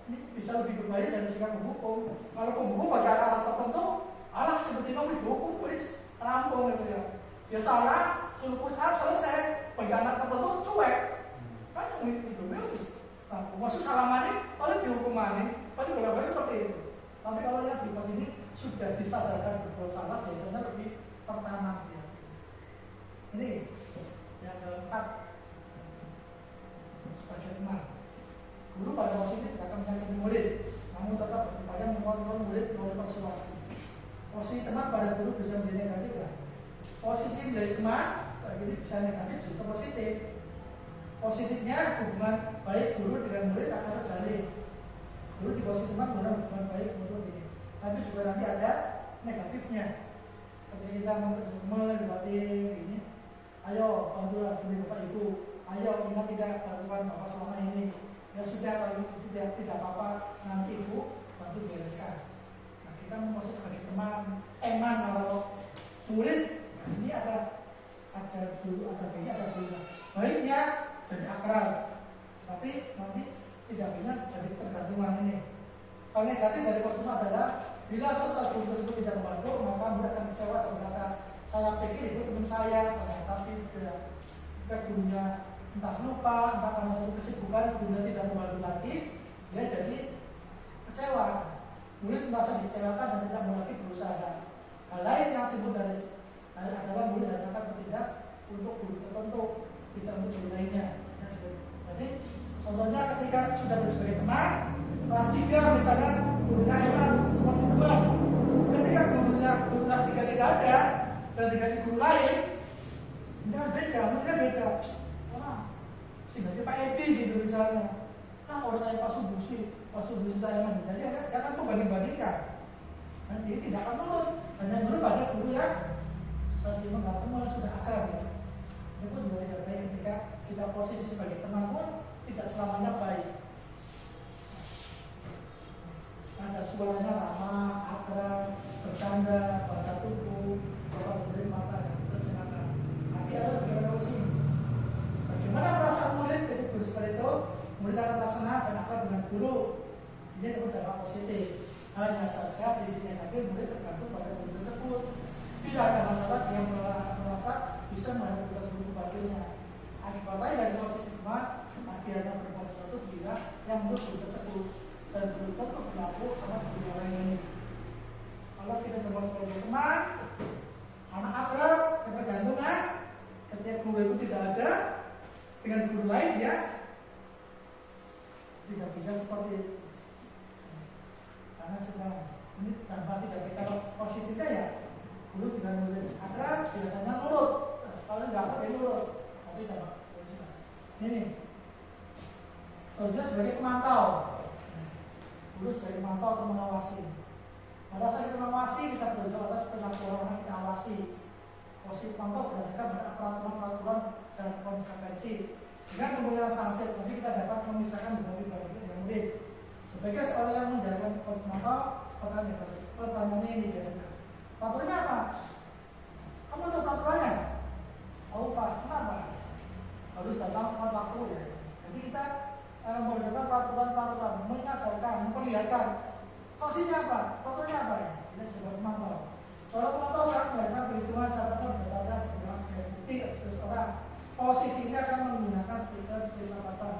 ini bisa lebih berbahaya dari sikap menghukum. Kalau menghukum bagi anak tertentu, alah seperti kamu dihukum wis rampung gitu ya. Dia salah, suruh push up selesai. Bagi anak tertentu cuek. Kan yang itu wis. Maksud salah mani, kalau dihukum mani, paling bolak-balik seperti itu. Tapi kalau yang di pas ini sudah disadarkan berbuat salah, biasanya lebih tertanam ya. Ini yang keempat, sebagai teman. Guru pada posisi tidak akan menyakiti murid, namun tetap berupaya mengontrol murid melalui persuasi. Posisi teman pada guru bisa menjadi negatif ya. Posisi menjadi teman, jadi bisa negatif juga positif. Positifnya hubungan baik guru dengan murid akan terjalin. Guru di posisi teman benar hubungan baik untuk ini. Tapi juga nanti ada negatifnya. Ketika kita mendebati ini, ayo bantulah demi bapak ibu, ayo ingat tidak bantuan bapak selama ini. Ya sudah, kalau tidak apa-apa, nanti ibu bantu bereskan. Nah, kita memposisi sebagai teman, kalau murid, nah ini ada dulu, ada baiknya, ada dulu. Baiknya jadi akrab, tapi nanti tidak banyak jadi tergantungan ini. Hal negatif dari posisi adalah bila serta guru tersebut tidak membantu, maka murid akan kecewa dan berkata, saya pikir itu teman saya, tapi tidak. Jika gurunya entah lupa, entah karena satu kesibukan gurunya tidak membantu lagi, dia jadi kecewa. Murid merasa dikecewakan dan tidak mau lagi berusaha. Hal lain yang timbul dari adalah murid akan bertindak untuk guru tertentu, tidak untuk guru lainnya. Jadi contohnya ketika sudah sebagai teman, kelas 3 misalnya gurunya emang seperti teman. Ketika guru kelas 3 tidak ada dan diganti guru lain, jangan beda, mungkin beda. Ganti Pak Edi gitu misalnya. Nah orang saya pas subusi saya mandiri, dia akan membanding-bandingkan. Nanti tidak akan nurut, hanya nurut pada guru yang memang sudah akrab ya. Ini pun juga tidak baik ketika kita posisi sebagai teman pun tidak selamanya baik. Ada suaranya ramah, akrab, bercanda, bahasa tubuh, bapak beri mata yang terjemahkan. Nanti ada bagaimana usia. Bagaimana perasaan murid ketika guru seperti itu? Murid akan terlaksana dan akrab dengan guru. Ini adalah dampak positif. Hanya saja di sini lagi murid tergantung pada guru tersebut. Tidak ada masalah dia merasa bisa menghadapi tugas guru bagiannya. Akibatnya dari posisi teman, akhirnya berbuat sesuatu bila yang menurut guru tersebut dan guru itu berlaku sama guru yang lain ini. Kalau kita coba sebagai teman, anak akrab, ketergantungan, ketika guru itu tidak ada, dengan guru lain dia tidak bisa seperti itu. Karena sedang ini tanpa tidak kita positifnya ya, guru dengan murid akrab biasanya nurut, kalau tidak akrab ya nurut, tapi tidak. Ini selanjutnya sebagai pemantau, guru sebagai pemantau atau mengawasi. Pada saat kita mengawasi, kita belajar atas perilaku orang yang kita awasi. Posisi pemantau berdasarkan pada peraturan-peraturan dan konsekuensi. Dengan penggunaan sanksi, kita dapat memisahkan berbagai bagian dengan murid. Sebagai seorang yang menjalankan pemantau, pertanyaannya ini biasanya. Peraturannya apa? Kamu tahu peraturannya? Oh Pak, kenapa? Harus datang tepat waktu ya. Jadi kita memperhatikan peraturan-peraturan, mengajarkan, memperlihatkan. Sanksinya apa? Peraturannya apa ya? Kita sebagai pemantau. Seorang pemantau saat melakukan perhitungan catatan berdata dengan sebagai bukti atas orang. Posisinya akan menggunakan stiker catatan.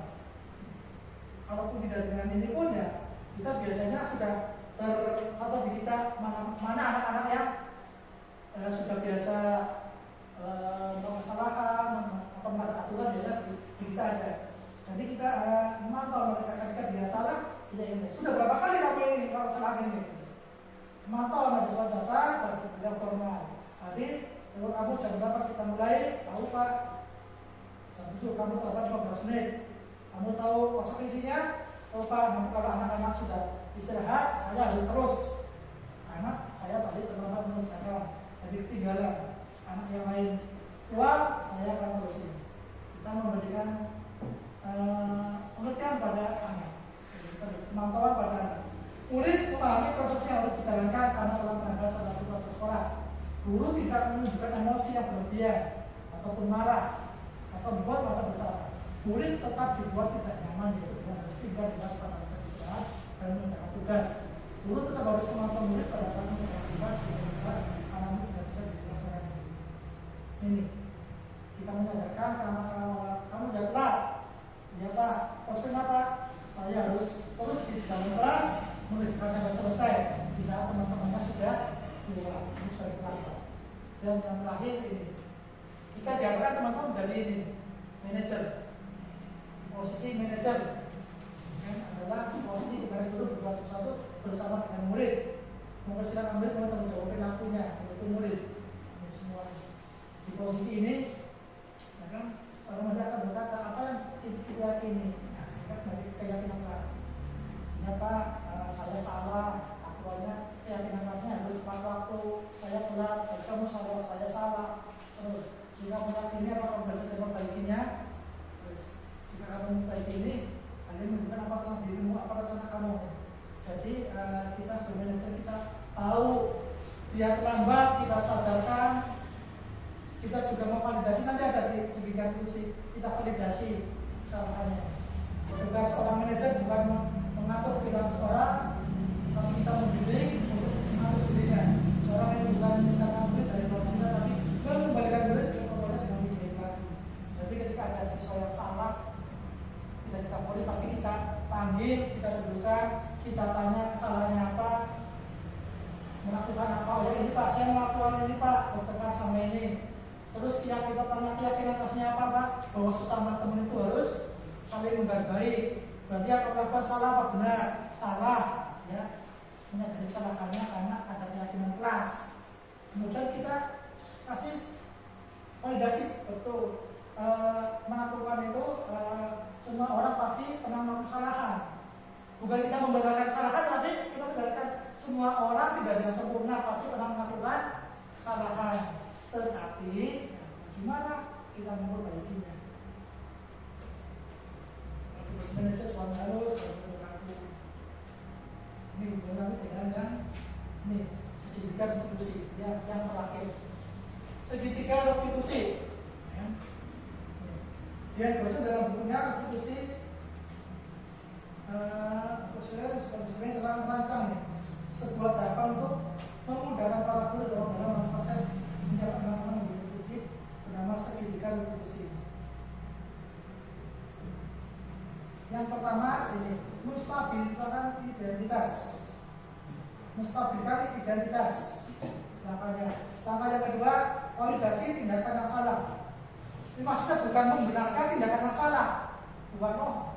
Kalaupun tidak dengan ini pun ya, kita biasanya sudah tercatat di kita mana anak-anak yang sudah biasa kesalahan atau melanggar aturan biasa di kita ada. Jadi kita memantau mereka ketika dia salah, kita ini sudah berapa kali kamu ini kalau salah ini. Memantau ada suatu data yang formal. Tadi kalau kamu jam berapa kita mulai, tahu Pak. Jam 7 kamu terlambat 15 menit. Kamu tahu konsekuensinya, tahu Pak. Nanti kalau anak-anak sudah istirahat, saya harus terus. Karena saya tadi terlambat mengerjakan, jadi ketinggalan. Anak yang lain keluar, saya akan terusin. Kita memberikan pengertian pada anak, pemantauan pada anak. Murid memahami proses yang harus dijalankan karena telah melanggar salah satu aturan sekolah. Guru tidak menunjukkan emosi yang berlebihan ataupun marah atau membuat merasa bersalah. Murid tetap dibuat tidak nyaman dan harus tinggal di tempat istirahat dan menjalankan tugas. Guru tetap harus memantau murid pada saat menjalankan tugas tidak bisa anak murid tidak bisa dijelaskan. Ini kita menyadarkan kamu sudah telat. Ya Pak, konsekuensi apa? Saya harus terus di dalam kelas mengerjakan sampai selesai. Di saat teman-temannya sudah keluar. Ini sebagai pelapor. Dan yang terakhir ini, kita diharapkan teman-teman menjadi ini manajer. Posisi manajer adalah posisi di mana guru berbuat sesuatu bersama dengan murid. Mempersilahkan murid untuk tanggung jawab perilakunya, yaitu murid. Ini semua di posisi ini, ya kan? Seorang murid akan berkata apa yang kita yakini, dari keyakinan kelas. Ya Pak, saya salah. Akuannya keyakinan kelasnya harus tepat waktu. Saya telat, kamu salah, saya salah. Terus jika meyakini apa kamu berhasil memperbaikinya, terus jika kamu memperbaiki ini, kalian menunjukkan apa tentang dirimu, apa rencana kamu. Jadi kita sebagai manajer kita tahu dia terlambat, kita sadarkan. Kita juga memvalidasi, nanti ada di segi institusi, kita validasi kesalahannya. Tugas seorang manajer bukan mengatur perilaku seorang, tapi kita membimbing untuk mengatur dirinya. Seorang yang bukan misalnya murid dari luar kita, tapi mengembalikan murid ke pokoknya dengan menjadi lagi. Jadi ketika ada siswa yang salah, kita polis, tapi kita panggil, kita dudukkan, kita tanya kesalahannya apa, melakukan apa. Oh ya ini Pak, saya melakukan ini Pak, bertengkar sama ini. Terus kita tanya keyakinan kelasnya apa Pak? Bahwa sesama teman itu harus saling menghargai. Berarti apa melakukan salah apa benar? Salah, ya. Menyadari kesalahannya karena ada keyakinan kelas. Kemudian kita kasih validasi betul. Melakukan itu semua orang pasti pernah melakukan kesalahan. Bukan kita membenarkan kesalahan, tapi kita membenarkan semua orang tidak ada sempurna, pasti pernah melakukan kesalahan. Tetapi bagaimana kita memperbaikinya? Terus manajer suami halus, berlaku. Ini hubungannya dengan yang ini segitiga restitusi, yang terakhir. Segitiga restitusi. Dia dosen dalam bukunya restitusi. Sebenarnya telah merancang sebuah tahapan untuk memudahkan para guru dalam proses mencapai anak-anak restitusi bernama segitiga restitusi. Yang pertama ini menstabilkan identitas. Menstabilkan identitas. Langkah yang kedua validasi tindakan yang salah. Ini maksudnya bukan membenarkan tindakan yang salah. Bukan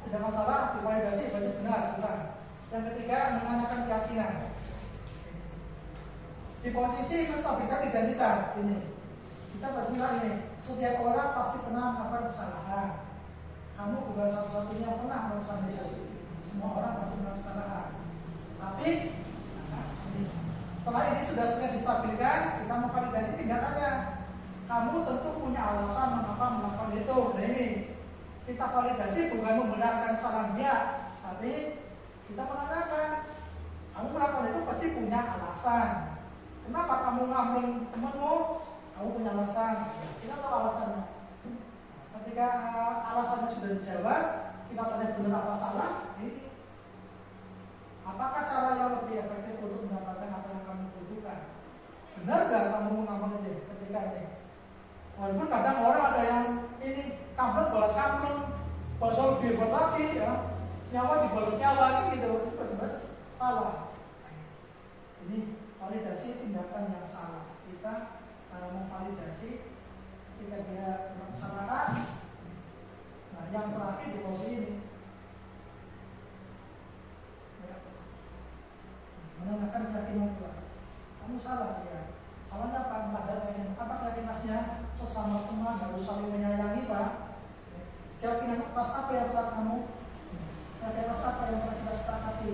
tindakan salah divalidasi berarti benar, bukan. Yang ketiga menanyakan keyakinan. Di posisi menstabilkan identitas ini, kita berbilang ini, setiap orang pasti pernah melakukan kesalahan. Kamu bukan satu-satunya yang pernah melakukan itu. Semua orang pasti melakukan kesalahan. Tapi setelah ini sudah distabilkan, kita memvalidasi tindakannya. Kamu tentu punya alasan mengapa melakukan itu. Nah ini kita validasi bukan membenarkan kesalahan dia, tapi kita menanyakan. Kamu melakukan itu pasti punya alasan. Kenapa kamu ngambil temanmu? Kamu punya alasan. Kita tahu alasannya. Ketika alasannya sudah dijawab, kita tanya benar apa salah. Ini apakah cara yang lebih efektif untuk mendapatkan apa yang kamu butuhkan? Benar gak kamu mengambil itu ketika ini? Walaupun kadang orang ada yang ini kampret balas kampret, balas lebih hebat lagi, ya. Nyawa dibalas nyawa gitu, itu benar salah. validasi tindakan yang salah. Kita memvalidasi ketika dia melakukan kesalahan. Nah, yang terakhir di posisi ini ya, menanyakan keyakinan kelas. Kamu salah ya. Salahnya apa? Pada keyakinan. Apa keyakinannya? Sesama teman harus saling menyayangi, Pak. Keyakinan atas apa yang telah kamu? Keyakinan atas apa yang telah kita sepakati?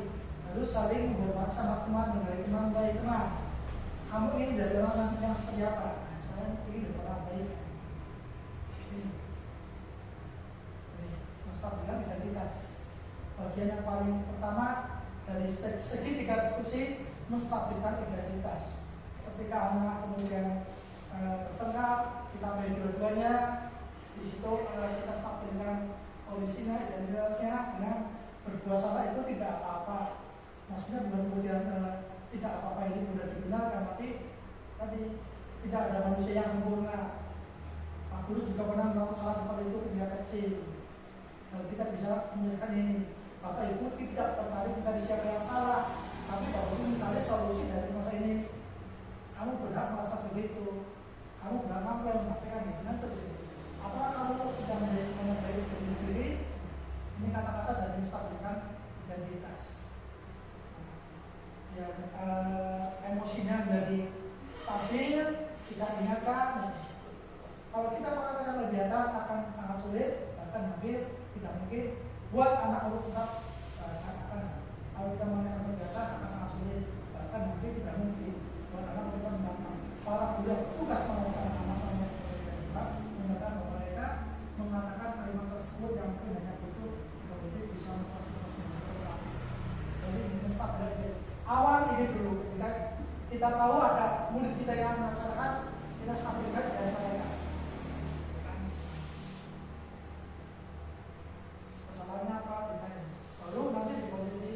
Harus saling menghormati sama teman, mengenai teman baik teman. Kamu ini dari orang yang seperti apa? Nah, saya ini dari orang baik. Ini menstabilkan identitas. Bagian yang paling pertama dari segi tiga institusi menstabilkan identitas. Ketika anak kemudian bertengkar, kita ambil dua-duanya, di situ kita stabilkan kondisinya, identitasnya dengan berbuat salah itu tidak apa-apa. Maksudnya bukan kemudian tidak apa-apa ini mudah dibenarkan, tapi tadi tidak ada manusia yang sempurna. Pak Guru juga pernah melakukan salah seperti itu ketika kecil. Kalau kita bisa menyelesaikan ini, Bapak Ibu tidak tertarik dari siapa yang salah, tapi Bapak Ibu mencari solusi dari masa ini. Kamu berhak merasa begitu, kamu berhak mampu yang mengatakan ini nanti terjadi. Apakah kamu sedang memperbaiki diri sendiri? Ini kata-kata dari menstabilkan identitas. Ya, emosinya menjadi stabil, kita ingatkan. Kalau kita mengatakan lebih atas akan sangat sulit, bahkan hampir tidak mungkin buat anak untuk tetap katakan. Kalau kita mengatakan lebih atas akan sangat sulit, bahkan hampir tidak mungkin buat anak untuk membantah. Para guru tugas mengajarkan anak-anak menyatakan bahwa mereka mengatakan kalimat tersebut yang mungkin hanya butuh begitu bisa memfasilitasi. Jadi ini menstabilkan. Awal ini dulu, ketika kita tahu ada murid kita yang melaksanakan, kita stabilkan dari mereka. Kesalahannya apa? Baru nanti di posisi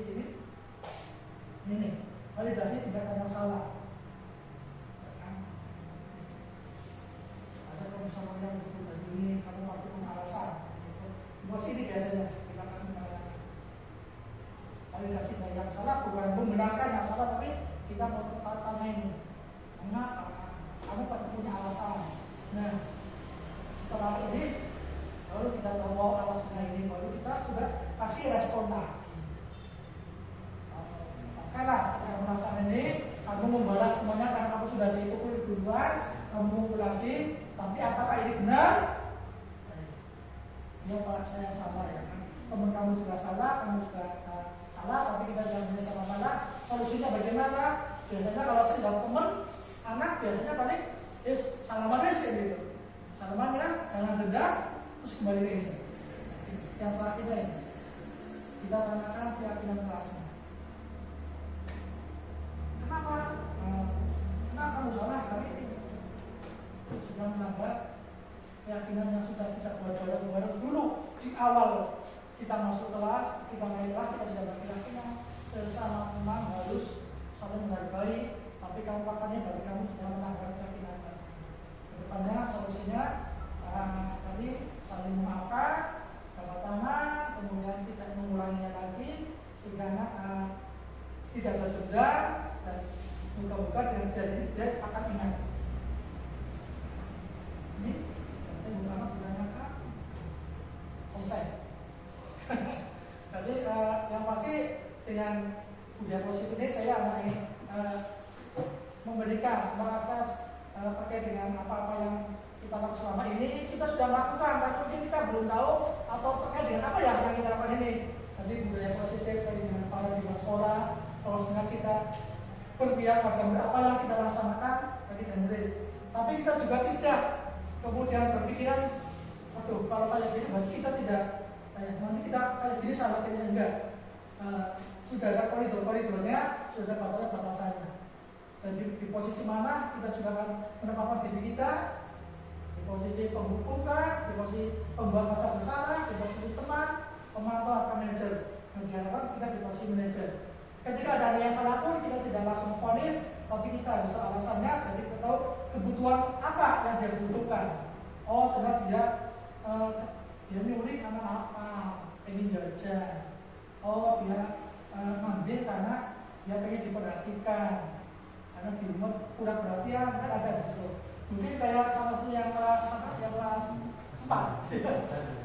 ini validasi tindakan yang salah. Ada kalau misalnya begitu dari ini, kamu pasti punya alasan. Di posisi ini biasanya kita akan validasi dari yang salah, bukan membenarkan yang salah, tapi kita mau tanya ini, mengapa? Kamu pasti punya alasan. Nah, setelah ini baru kita tahu bahwa alasannya ini, baru kita sudah kasih respon lagi. Karena kita melaksanakan ini, kamu membalas semuanya karena kamu sudah dipukul duluan, kamu pukul lagi, tapi apakah ini benar? Ya Pak, saya salah ya. Teman kamu juga salah, kamu juga salah, tapi kita jangan sama salah. Solusinya bagaimana? Biasanya kalau saya dapat teman, anak biasanya paling salaman sih gitu. Salamannya jangan dendam, terus kembali ke ini. Yang terakhir ini, kita tanyakan keyakinan kelasnya. Kenapa? Kenapa kamu salah kali ini? Sudah melanggar keyakinan yang sudah kita buat bareng-bareng dulu di awal kita masuk kelas, kita naik kelas, kita sudah berkeyakinan sesama teman harus saling menghargai, tapi kamu pakannya berarti kamu sudah melanggar keyakinan kelas. Kedepannya solusinya tadi saling memaafkan, jabat tangan, kemudian tidak mengulanginya lagi sehingga tidak berdendam dan muka-muka dengan jadi dia akan ingat. Ini bukan ditanyakan selesai. Jadi yang pasti dengan budaya positif ini saya hanya ingin memberikan merefresh terkait dengan apa-apa yang kita lakukan selama ini. Kita sudah lakukan, tapi mungkin kita belum tahu atau terkait dengan apa ya yang kita lakukan ini. Jadi budaya positif dengan para di sekolah, bahwasanya kita berpihak pada apa yang kita laksanakan bagi murid. Tapi kita juga tidak kemudian berpikiran, aduh kalau kayak gini berarti kita tidak, nanti kita kayak gini salah kita enggak. Sudah ada koridor-koridornya, sudah ada batasannya. Dan di posisi mana kita juga akan menempatkan diri kita, di posisi penghukum kah, di posisi pembuat pasal bersalah, di posisi teman, pemantau atau manajer. Nah, diharapkan kita di posisi manajer. Ketika ada yang salah pun kita tidak langsung vonis, tapi kita harus tahu alasannya, jadi kita tahu kebutuhan apa yang dia butuhkan. Oh, ternyata dia nyuri karena apa? Pengen jajan. Oh, dia ngambil karena dia pengen diperhatikan. karena di rumah kurang perhatian kan ada gitu. Mungkin kayak salah satu yang kelas 4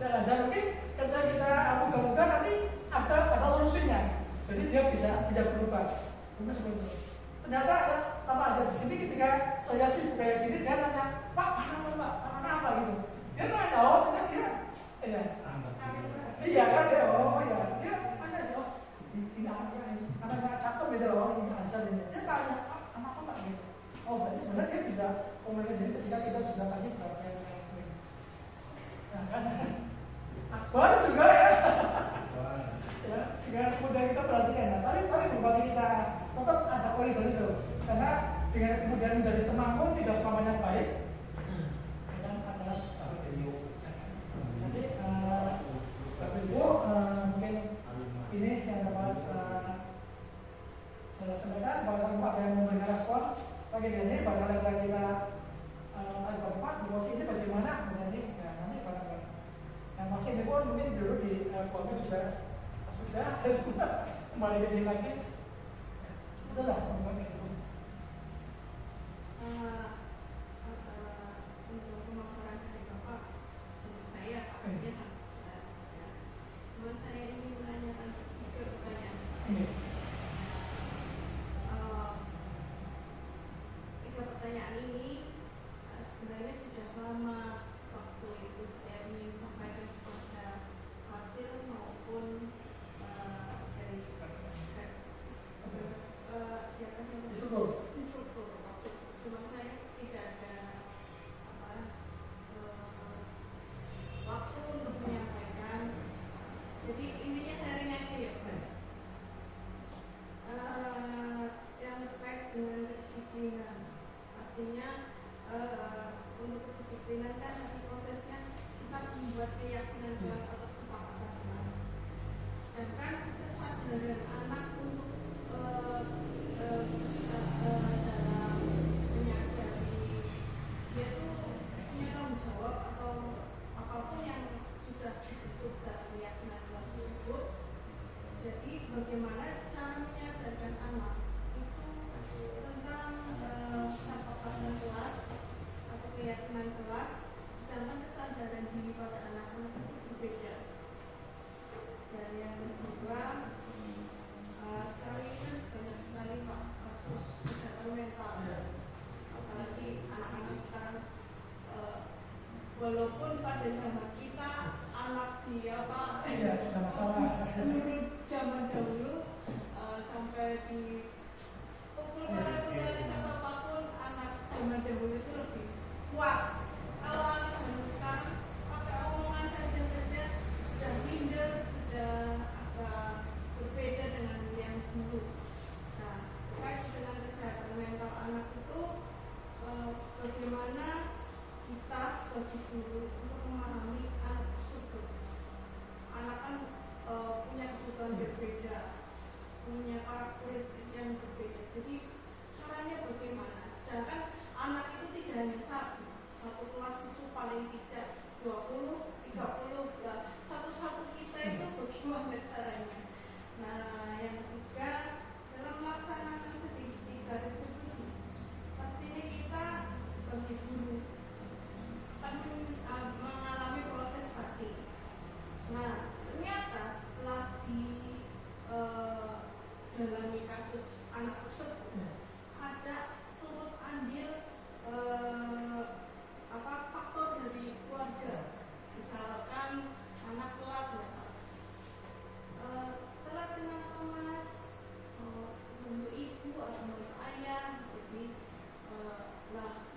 dan mungkin ketika kita moga-moga nanti ada solusinya, jadi dia bisa berubah. Mungkin seperti itu. Ternyata ada Pak Azhar di sini ketika saya sibuk kayak gini, dia nanya, Pak, mana apa gitu. Dia nanya, oh ternyata dia iya kan dia, oh ya dia tanya sih, oh ini anaknya cakep gitu, oh ini Azhar ini. Dia tanya, Pak, apa Pak gitu. Oh berarti sebenarnya dia bisa komunikasi ketika kita sudah kasih perhatian. Nah kan, Akbar juga ya. Ya, dengan kemudian kita perhatikan, nah, tapi berbagi kita tetap ada koridor itu, karena dengan kemudian menjadi teman pun tidak selamanya baik. Jadi, Bapak Ibu, mungkin ini yang dapat saya sampaikan. Barangkali Pak yang memberikan respon pagi ini, barangkali kita Pak di posisi ini bagaimana? Kemudian ini, ya nanti barangkali yang masih ini pun mungkin dulu di keluarga sudah kembali ke diri lagi. Betul lah, untuk pemaparan dari Bapak, menurut saya pastinya sangat jelas. Cuma saya ingin menanyakan 3 pertanyaan. 3 pertanyaan ini sebenarnya sudah lama waktu itu saya ingin sampaikan kepada hasil maupun dari instruktur waktu itu. Cuma saya tidak ada waktu untuk menyampaikan. Jadi intinya sharing aja ya Pak. Yang terkait dengan kedisiplinan, pastinya untuk kedisiplinan kan nanti prosesnya kita membuat keyakinan kelas atau kesepakatan kelas. Sedangkan kesadaran anak untuk dalam menyadari dia tuh punya tanggung jawab atau apapun yang sudah dibentuk dalam keyakinan kelas tersebut. Jadi bagaimana cara menyadarkan anak itu tentang kesepakatan kelas atau keyakinan kelas, sedangkan kesadaran diri pada anak-anak itu berbeda. Dan yang kedua, sekarang ini kan banyak sekali Pak kasus kesehatan mental, apalagi anak-anak sekarang. Walaupun pada zaman kita anak dia Pak, guru zaman dahulu sampai di pukul atau apapun, anak zaman dahulu itu lebih kuat. Kalau anak zaman sekarang pakai omongan saja sudah minder, sudah agak berbeda dengan yang dulu. Nah, terkait dengan kesehatan mental anak itu, bagaimana kita sebagai guru untuk memahami anak tersebut. Anak kan punya kebutuhan berbeda, punya karakteristik yang berbeda. Jadi caranya bagaimana? Sedangkan anak itu tidak hanya satu kelas itu paling tidak 20, 30, satu-satu kita itu bagaimana caranya? Nah, yang ketiga, dalam melaksanakan segitiga restitusi, pastinya kita sebagai guru akan mengalami proses tadi. Nah, ternyata setelah dalami kasus anak tersebut, ada turut andil faktor dari keluarga. Misalkan anak telat ya Pak, telat kenapa Mas, untuk ibu atau untuk ayah. Jadi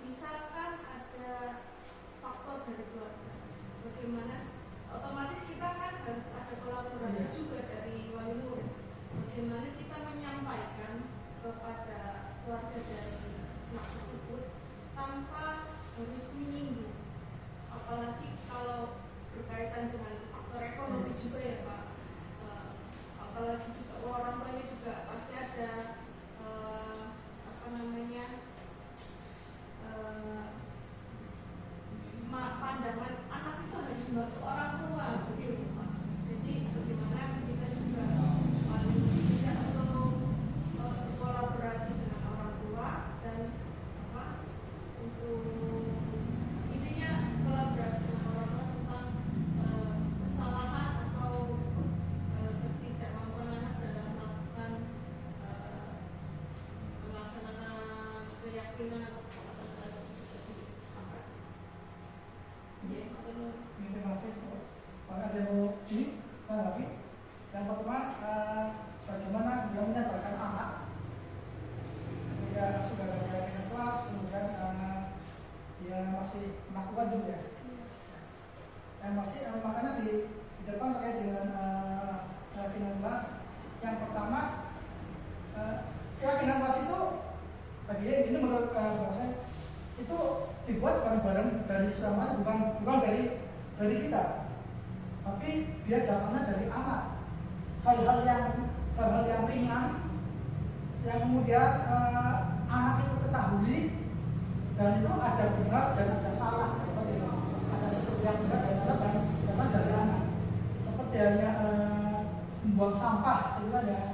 misalkan ada faktor dari keluarga, bagaimana otomatis kita kan harus ada kolaborasi juga dari wali murid. Bagaimana kita menyampaikan kepada keluarga dari anak tersebut tanpa harus menyinggung, apalagi kalau berkaitan dengan faktor ekonomi juga ya Pak. Apalagi juga orang tuanya juga pasti ada pandangan anak itu harus membantu orang tua begitu Pak. Jadi bagaimana kita juga paling tidak untuk berkolaborasi dengan orang tua bagaimana kesempatan terhadap sampai ya Terima kasih. Pak ada mau ini lagi. Yang pertama, bagaimana dia menyatakan anak ketika sudah ada keyakinan kelas, kemudian dia masih melakukan juga. Masih makanya di depan terkait dengan keyakinan kelas. Yang pertama, keyakinan kelas itu bagi ini menurut saya itu dibuat bareng-bareng dari sesama, bukan dari kita, tapi dia datangnya dari anak. Hal-hal yang ringan yang kemudian anak itu ketahui dan itu ada benar dan ada salah, ada sesuatu yang benar dan salah dan datang dari anak. Seperti halnya membuang sampah, itu ada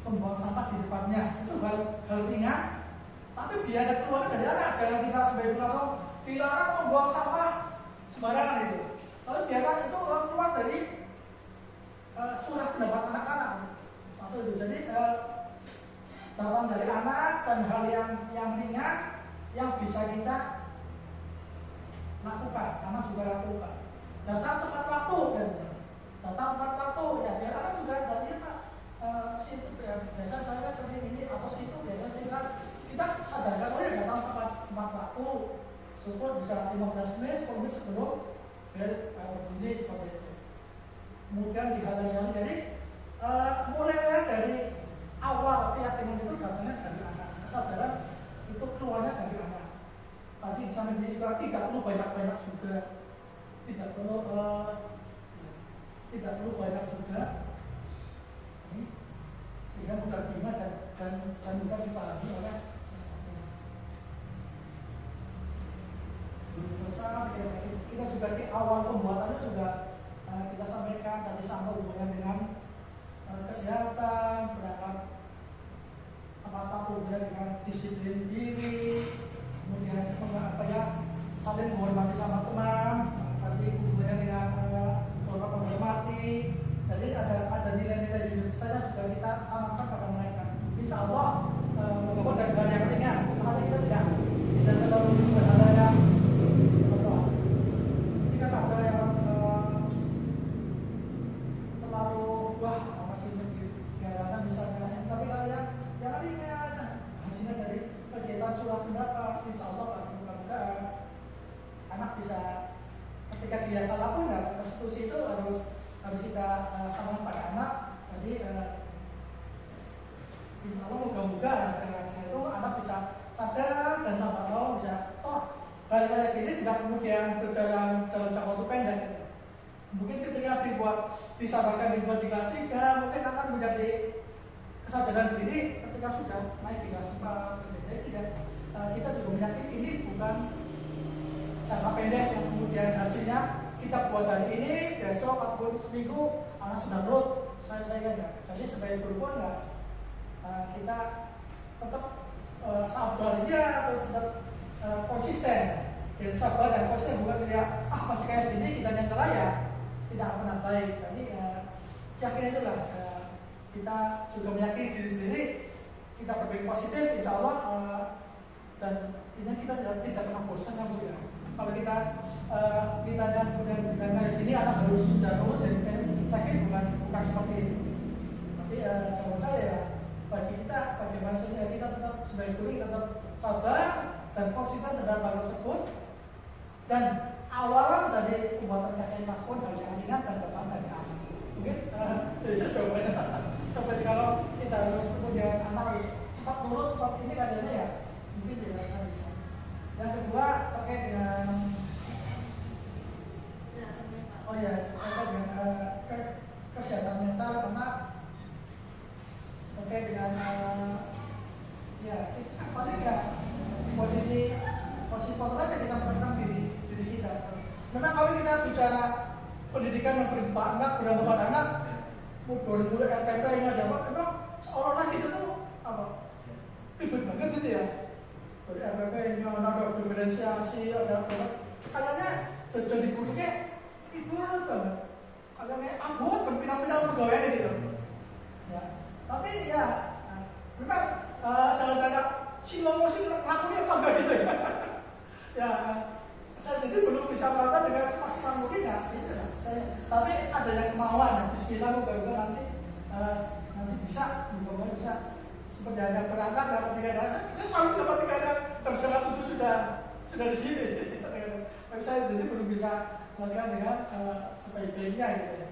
membuang sampah di depannya, itu hal ringan, tapi biar keluar dari anak. Jangan kita sebagai langsung dilarang membuang sampah sembarangan itu. Lalu biarkan itu keluar dari curah pendapat anak-anak. Atau itu jadi datang dari anak dan hal yang ringan yang bisa kita lakukan, anak juga lakukan. Datang tepat waktu kan. Datang tepat waktu ya biar anak juga tadi Pak situ ya biasa saya tadi ini atau situ biasa kita sadarkan oh ya datang tepat waktu. Syukur bisa 15 menit, 10 menit sebelum berbunyi seperti itu. Kemudian dihalangi jadi mulai dari awal keyakinan itu datangnya dari anak, kesadaran itu keluarnya dari anak. Tadi di sana juga tidak perlu banyak-banyak juga, tidak perlu banyak juga, sehingga mudah diterima dan mudah dipahami oleh guru besar. Kita juga di awal pembuatannya juga kita sampaikan tadi sama hubungan dengan kesehatan, berangkat apa hubungan dengan disiplin diri, kemudian saling menghormati sama teman, tadi hubungan dengan menghormati. Jadi ada nilai-nilai di saya juga kita tanamkan pada mereka. Insya Allah walaupun dari hal yang ringan, hal kita tidak terlalu hal yang tidak ada yang terlalu wah masih biasakan misalnya. Tapi kalau yang ringan hasilnya dari kegiatan surat pendapat, insya Allah mudah-mudahan anak bisa ketika dia salah pun restitusi itu harus kita sama pada anak. Jadi insya Allah moga-moga dengan itu anak bisa sadar dan tambah tahu bisa hal kayak gini tidak kemudian berjalan dalam jangka waktu pendek. Mungkin ketika disadarkan dibuat di kelas 3 mungkin akan menjadi kesadaran diri ketika sudah naik di kelas 4. Jadi kita juga meyakini ini bukan jangka pendek yang kemudian hasilnya kita buat hari ini, besok ataupun seminggu anak sudah nurut. Saya enggak. Jadi sebagai guru pun enggak, kita tetap sabarnya atau tetap konsisten. Dan sabar dan konsisten bukan tidak masih kayak gini kita nyangka ya tidak pernah baik. Jadi yakin itulah kita juga meyakini diri sendiri, kita berpikir positif, insya Allah dan ini kita tidak pernah bosan kemudian. Kalau kita ditanya kemudian dengan kayak gini anak harus sudah nurut, jadi sakit bukan seperti itu. Tapi jawaban saya bagi kita bagaimana kita tetap sebagai guru kita tetap sabar dan konsisten terhadap hal tersebut, dan awalan dari pembuatan kakek mas pun harus ringan dan datang dari anak. Mungkin dari saya jawabannya seperti kalau kita harus kemudian anak harus cepat nurut seperti ini katanya ya mungkin tidak akan bisa. Yang kedua terkait dengan kesehatan mental, karena terkait dengan paling ya posisi kontrol aja kita menentukan diri kita. Memang kalau kita bicara pendidikan yang berambat anak, mulai RTP ini ada apa? Memang seolah-olah kita tuh ribet banget itu ya. Dari RTP ini ada diferensiasi, ada kayaknya jadi gurunya ribet banget. Kayaknya abot berpindah-pindah pegawainya gitu. Ya, tapi ya memang jangan tanya si ngomong sih lakunya apa atau enggak gitu ya? Ya, saya sendiri belum bisa melakukan dengan semaksimal mungkin ya, gitu ya. Tapi ada yang kemauan ya, bismillah moga-moga nanti bisa, moga-moga bisa seperti ada berangkat dapat 3 hari. Kita selalu dapat 3 hari, jam 6:30 sudah di sini. Tapi saya sendiri belum bisa melakukan dengan sebaik-baiknya gitu ya.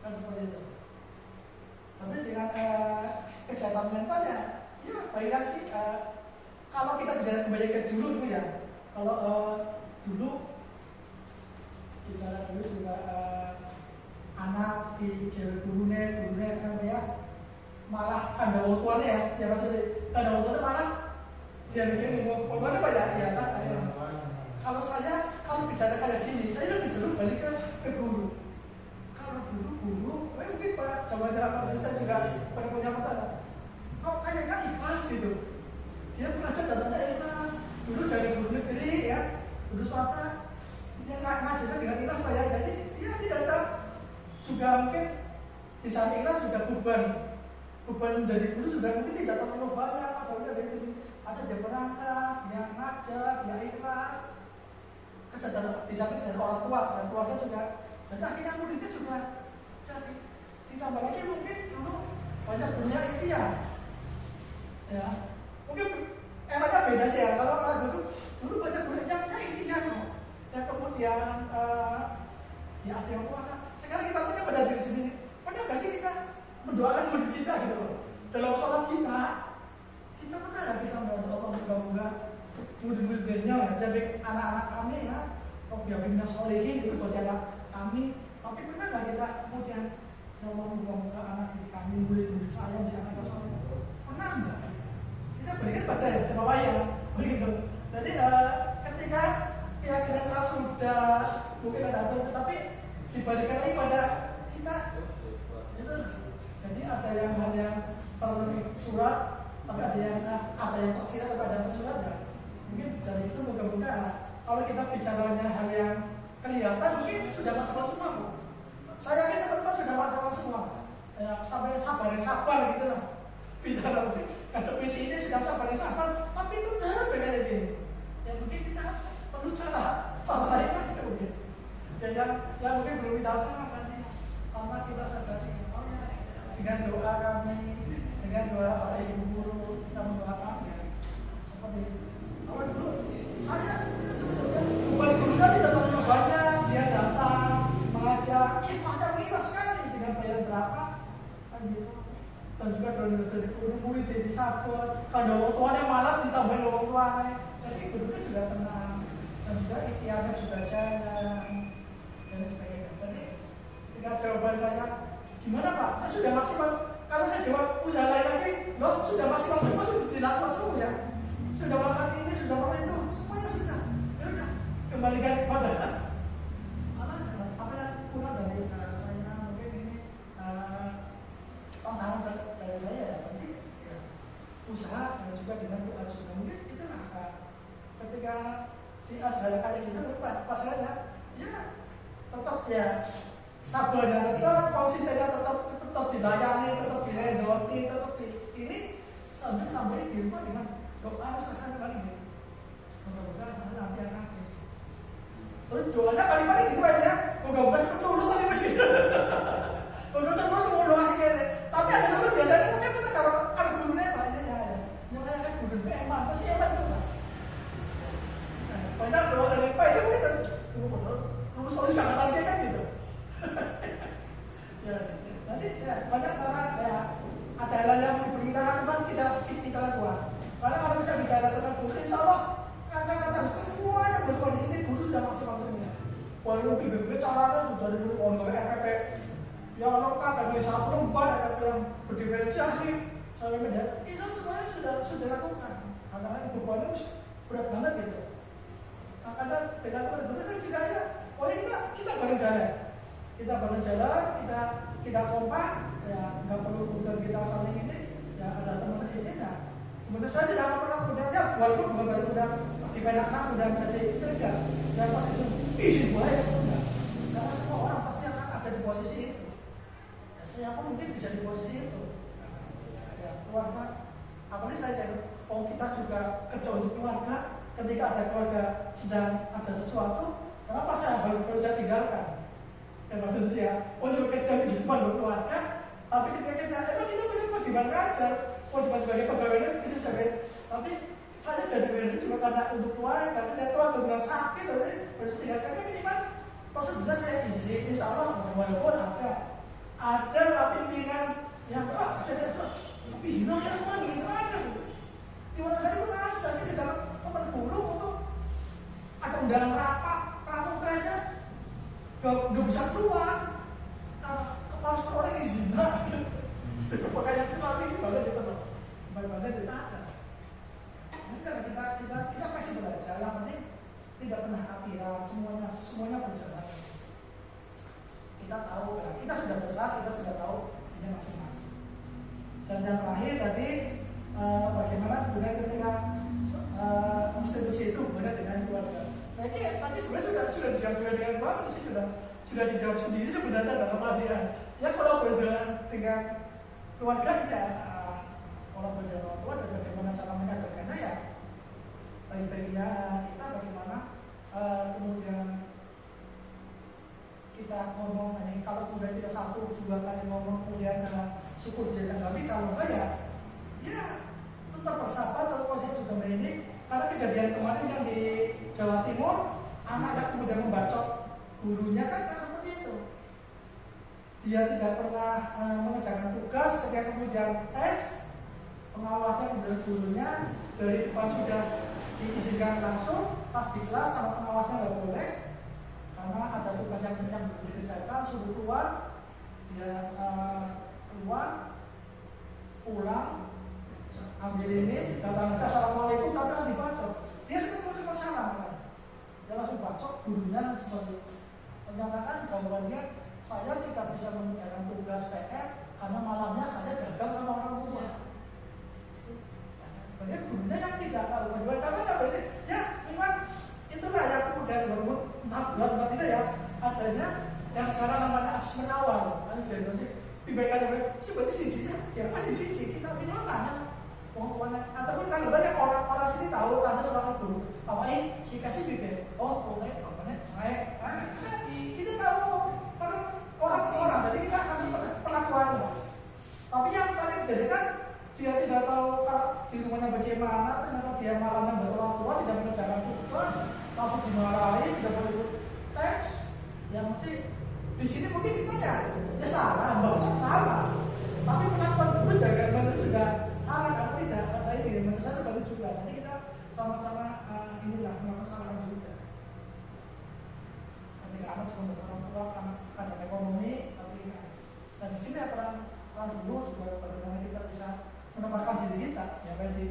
Kan seperti itu. Tapi dengan kesehatan mental ya baik lagi. Kalau kita bisa kembali ke dulu ya, kalau dulu bicara dulu juga anak di jauh gurunya ya malah kandawo tuanya ya maksudnya kandawo tuanya malah dia ngomong pokoknya banyak ya kan. Kalau bicara kayak gini, saya lebih dulu balik ke guru. Kalau dulu guru, mungkin Pak Jawa saya juga pernah punya mata, kok kayaknya ikhlas gitu. Dia mengajar datanya ikhlas. Dulu jadi guru negeri ya, guru swasta, dia ngajarnya dengan ikhlas Pak ya. Jadi dia tidak ada juga mungkin di samping ikhlas juga beban menjadi guru juga mungkin tidak terlalu banyak. Apalagi dia itu asal dia berangkat, dia ngajar, dia ikhlas. Kesadaran di samping dari orang tua, dan keluarga juga. Jadi akhirnya muridnya juga jadi ditambah lagi mungkin dulu banyak gurunya ikhtiar. Ya, mungkin eranya beda sih ya. Kalau dulu banyak gurunya ikhtiar loh. Dan kemudian ya ada yang puasa. Sekarang kita tanya pada diri sendiri, pernah nggak sih kita mendoakan murid kita gitu loh? Dalam sholat kita pernah nggak kita mendoakan Allah moga-moga murid-muridnya, jadi anak-anak kami ya, biar solehin itu buat anak kami. Tapi pernah nggak kita kemudian ya Allah moga-moga anak kami murid-murid saya di anak soleh? Pernah nggak? Kita berikan pada ya, begitu. Jadi ketika keyakinan sudah mungkin ada atas, tetapi dibalikan lagi pada kita itu. Jadi ada yang hanya tersurat, tapi ada yang tersirat, tapi ada yang tersurat ya. Mungkin dari itu moga-moga kalau kita bicaranya hal yang kelihatan mungkin sudah masalah semua Bu. Saya yakin teman-teman sudah masalah semua ya, sampai sabar gitu lah. Bicara mungkin ada misi ini sudah sabar, tapi itu tetap kayak gini ya, mungkin kita perlu cara lain lagi mungkin ya, yang mungkin belum kita laksanakan ya. Karena kita sadari dengan doa kami, dengan doa para ibu guru, kita mendoakan ya, seperti itu. Kalau dulu saya sebetulnya bukan gurunya tidak terlalu banyak, dia datang mengajar, ikhlas sekali dengan bayar berapa kan gitu. Dan juga dari guru murid di sabot, kalau orang tuanya malah ditambahin orang tuanya, jadi gurunya juga tenang dan juga ikhtiarnya juga jalan dan sebagainya. Jadi ketika jawaban saya gimana Pak? Saya sudah maksimal. Kalau saya jawab usaha lain lagi, loh sudah maksimal semua, sudah dilakukan semua ya. Sudah melakukan ini, sudah melakukan itu, semuanya sudah. Ya udah, kembalikan kepada apa yang kurang dari saya mungkin ini tantangan dari saya ya. Berarti ya, usaha dan juga dengan doa juga mungkin kita ketika si A sudah kayak gitu, pas saya ya tetap ya sabarnya tetap, konsistennya tetap dilayani, tetap dilendoti, tetap ini sambil tambahin di rumah dengan doa suasana paling gitu. Mudah-mudahan nanti akan gitu. Terus doanya paling gitu aja. Moga-moga cepat lulus nanti mesin. Moga cepat lulus mau doa sih kayaknya. Tapi ada dulu biasanya mungkin kita kalau gurunya apa aja ya. Mulai kan gurunya emang, pasti emang itu Pak. Banyak doa dari Pak itu mungkin lulus oleh sangat dia kan gitu. Ya, jadi ya banyak cara ya. Ada hal yang perlu kita lakukan, kita lakukan. Karena kalau bisa bicara tentang guru, insya Allah kata-kata semuanya bersama di sini guru sudah maksimal semuanya. Walaupun PBB caranya sudah dari guru untuk RPP yang lokal, RPP 1/4, RPP yang berdiferensiasi, sampai media, itu semuanya sudah lakukan. Karena bebannya berat banget gitu. Nah, karena dengan teman-teman saya juga ya, pokoknya kita bareng jalan. Kita bareng jalan, kita kompak, ya nggak perlu kemudian kita saling ini, ya ada teman di sini. Kemudian saya tidak pernah kemudiannya, walaupun bukan baru udah di anak udah jadi kerja, dan pas itu izin boleh enggak? Karena semua orang pasti akan ada di posisi itu. Ya, saya pun mungkin bisa di posisi itu. Ya keluarga, apalagi saya jadi kita kita juga kerja untuk keluarga. Ketika ada keluarga sedang ada sesuatu, kenapa saya baru saya tinggalkan? Dan maksudnya ya, untuk bekerja di depan keluarga, tapi ketika kita punya kewajiban ngajar, kewajiban sebagai pegawai negeri itu sebagai, tapi saya jadi pegawai negeri juga karena untuk keluarga. Ketika keluarga benar sakit, tapi baru saya tinggalkan kan minimal prosedurnya saya izin, insya Allah walaupun ada pimpinan yang saya izin yang mana itu ada. Di mana saya pun ada sih di dalam teman guru untuk ada undangan rapat pramuka aja gak bisa keluar kepala sekolah izin makanya itu nanti gimana gitu loh bagaimana kita ada ini karena kita pasti belajar yang penting tidak pernah kapiran semuanya berjalan kita tahu kan kita sudah besar kita sudah tahu ini masing-masing dan yang terakhir tadi bagaimana kemudian ketika institusi itu hubungan dengan keluarga. Saya kira tadi sebenarnya sudah dijawab juga dengan Pak, sudah dijawab sendiri sebenarnya dalam artian ya kalau berjalan dengan keluarga ya kalau berjalan orang tua dan bagaimana cara menyadarkannya ya baik-baiknya kita bagaimana kemudian kita ngomong ini kalau kemudian kita satu dua kali ngomong kemudian syukur jadi tapi kalau enggak ya tetap bersahabat atau saya juga mendidik karena kejadian kemarin yang di Jawa Timur anak kemudian membacok gurunya kan seperti itu dia tidak pernah mengerjakan tugas ketika kemudian tes pengawasnya kemudian gurunya dari depan sudah diizinkan langsung pas di kelas sama pengawasnya nggak boleh karena ada tugas yang belum dikerjakan suruh keluar dia keluar pulang ambil ini, datang ke assalamualaikum tapi kan dibacok dia cuma salam kan dia langsung bacok gurunya seperti ternyata kan jawabannya saya tidak bisa mengerjakan tugas PR karena malamnya saya gagal sama orang tua banyak gurunya yang tidak tahu bagaimana caranya berarti ya memang itulah yang kemudian berbut entah buat tidak ya adanya yang sekarang namanya asesmen awal kan jadi sih PBK-nya berarti siji ya pasti siji kita minimal tanya ataupun kalau banyak orang sini tahu tanya sama guru apa si kasih bibir boleh bapaknya cerai kita tahu orang jadi kita kasih perlakuannya tapi yang paling jadi kan dia tidak tahu kalau di rumahnya bagaimana ternyata dia malamnya buat orang tua tidak mengerjakan tugas langsung dimarahi tidak boleh ikut tes yang mesti di sini mungkin kita ya salah baca salah tapi perlakuan guru jaga itu sudah salah kalau tidak ada ini menurut saya seperti juga nanti kita sama-sama inilah melaksanakan juga ketika anak sekolah orang tua karena ekonomi tapi dan di sini orang dulu juga bagaimana kita bisa menempatkan diri kita ya berarti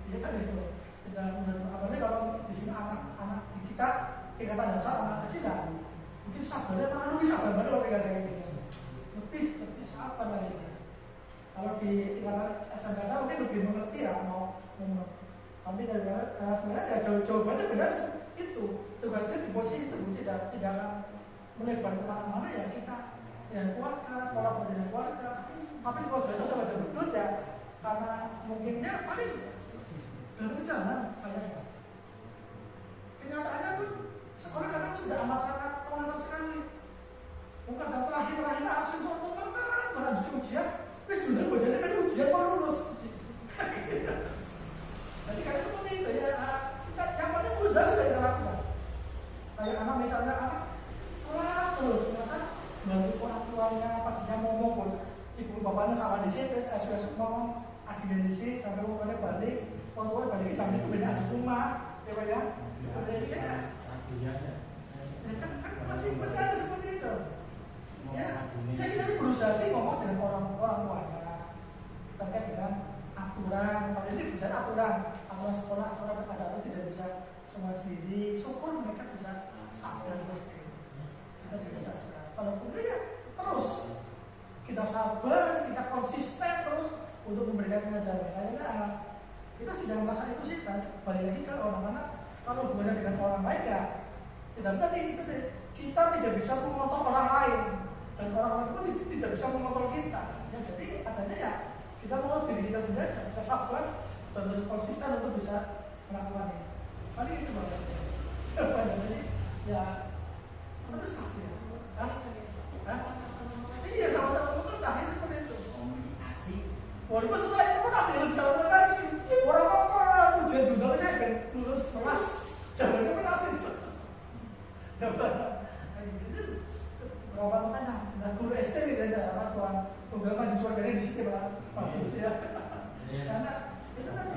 dia kan itu tidak apalagi kalau di sini anak di kita tingkatan dasar anak kecil ya mungkin sabarnya mana lebih sabar banget kalau kayak gitu lebih sabar lagi. Kalau di tingkatan SMP mungkin lebih mengerti ya mau tapi sebenarnya ya jawabannya benar itu tugasnya di posisi itu tidak akan melebar kemana-mana ya kita ya keluarga pola dengan keluarga tapi keluarga itu baca betul ya karena mungkinnya paling dari jalan kayaknya kenyataannya pun sekolah kadang sudah amat sangat pengenalan sekali bukan dan terakhir asin soto kan melanjutkan ujian wis dulu bojone kan ujian mau lulus. Jadi kayak seperti itu ya. Kita yang penting usaha sudah kita lakukan. Kayak anak misalnya anak terus ternyata bantu orang tuanya, paginya ngomong ibu bapaknya sama di sini, terus SOS ngomong adiknya di sini sampai bapaknya balik, orang tua balik jam itu beda aja rumah, ya pak ya. Jadi kan masih ada seperti itu. Ya, jadi kita berusaha sih ngomong dengan orang tuanya terkait dengan aturan. Kalau ini bisa aturan sekolah ada tidak bisa semua sendiri. Syukur mereka bisa sadar. Kita bisa sadar. Kalau enggak ya terus kita sabar, kita konsisten terus untuk memberikan penyadaran. Kayaknya kita sudah merasa itu sih kan. Balik lagi ke orang-orang kalau hubungan dengan orang lain ya tidak tadi itu deh. Kita tidak bisa mengontrol orang lain. Dan orang-orang itu tidak bisa mengontrol kita ya, jadi adanya ya kita mengontrol diri kita sendiri kita sabar terus konsisten untuk bisa melakukannya. Paling itu banget. Jadi ya terus ya. Hah? Iya sama-sama pemerintah itu seperti itu. Komunikasi. Walaupun setelah itu pun ada yang lebih jauh lagi. Orang-orang ujian tunggal saya kan lulus kelas jawabannya pun asing. Tidak usah. Berapa makanya? Nah, guru SD gitu ada orang tua tunggal mahasiswa dari di situ Pak Fulus ya. Karena itu kan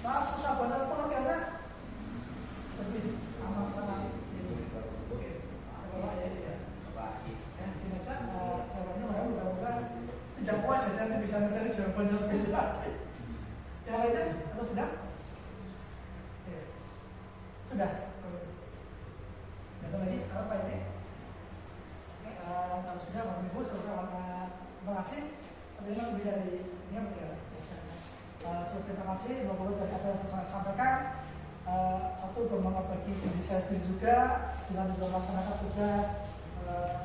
pas susah banget pengertiannya seperti amat sangat itu. Oke. Ya. Ini saja jawabannya mudah-mudahan tidak puas ya, nanti bisa mencari jawabannya lebih lagi. Yang lainnya atau sudah? Ya. Sudah. Ada lagi apa ini? Kalau sudah, Bapak Ibu, terima kasih. Terima bisa di ini apa ya? Terima kasih Bapak Ibu dari apa yang saya sampaikan. Satu bermanfaat bagi diri saya sendiri juga, kita bisa melaksanakan tugas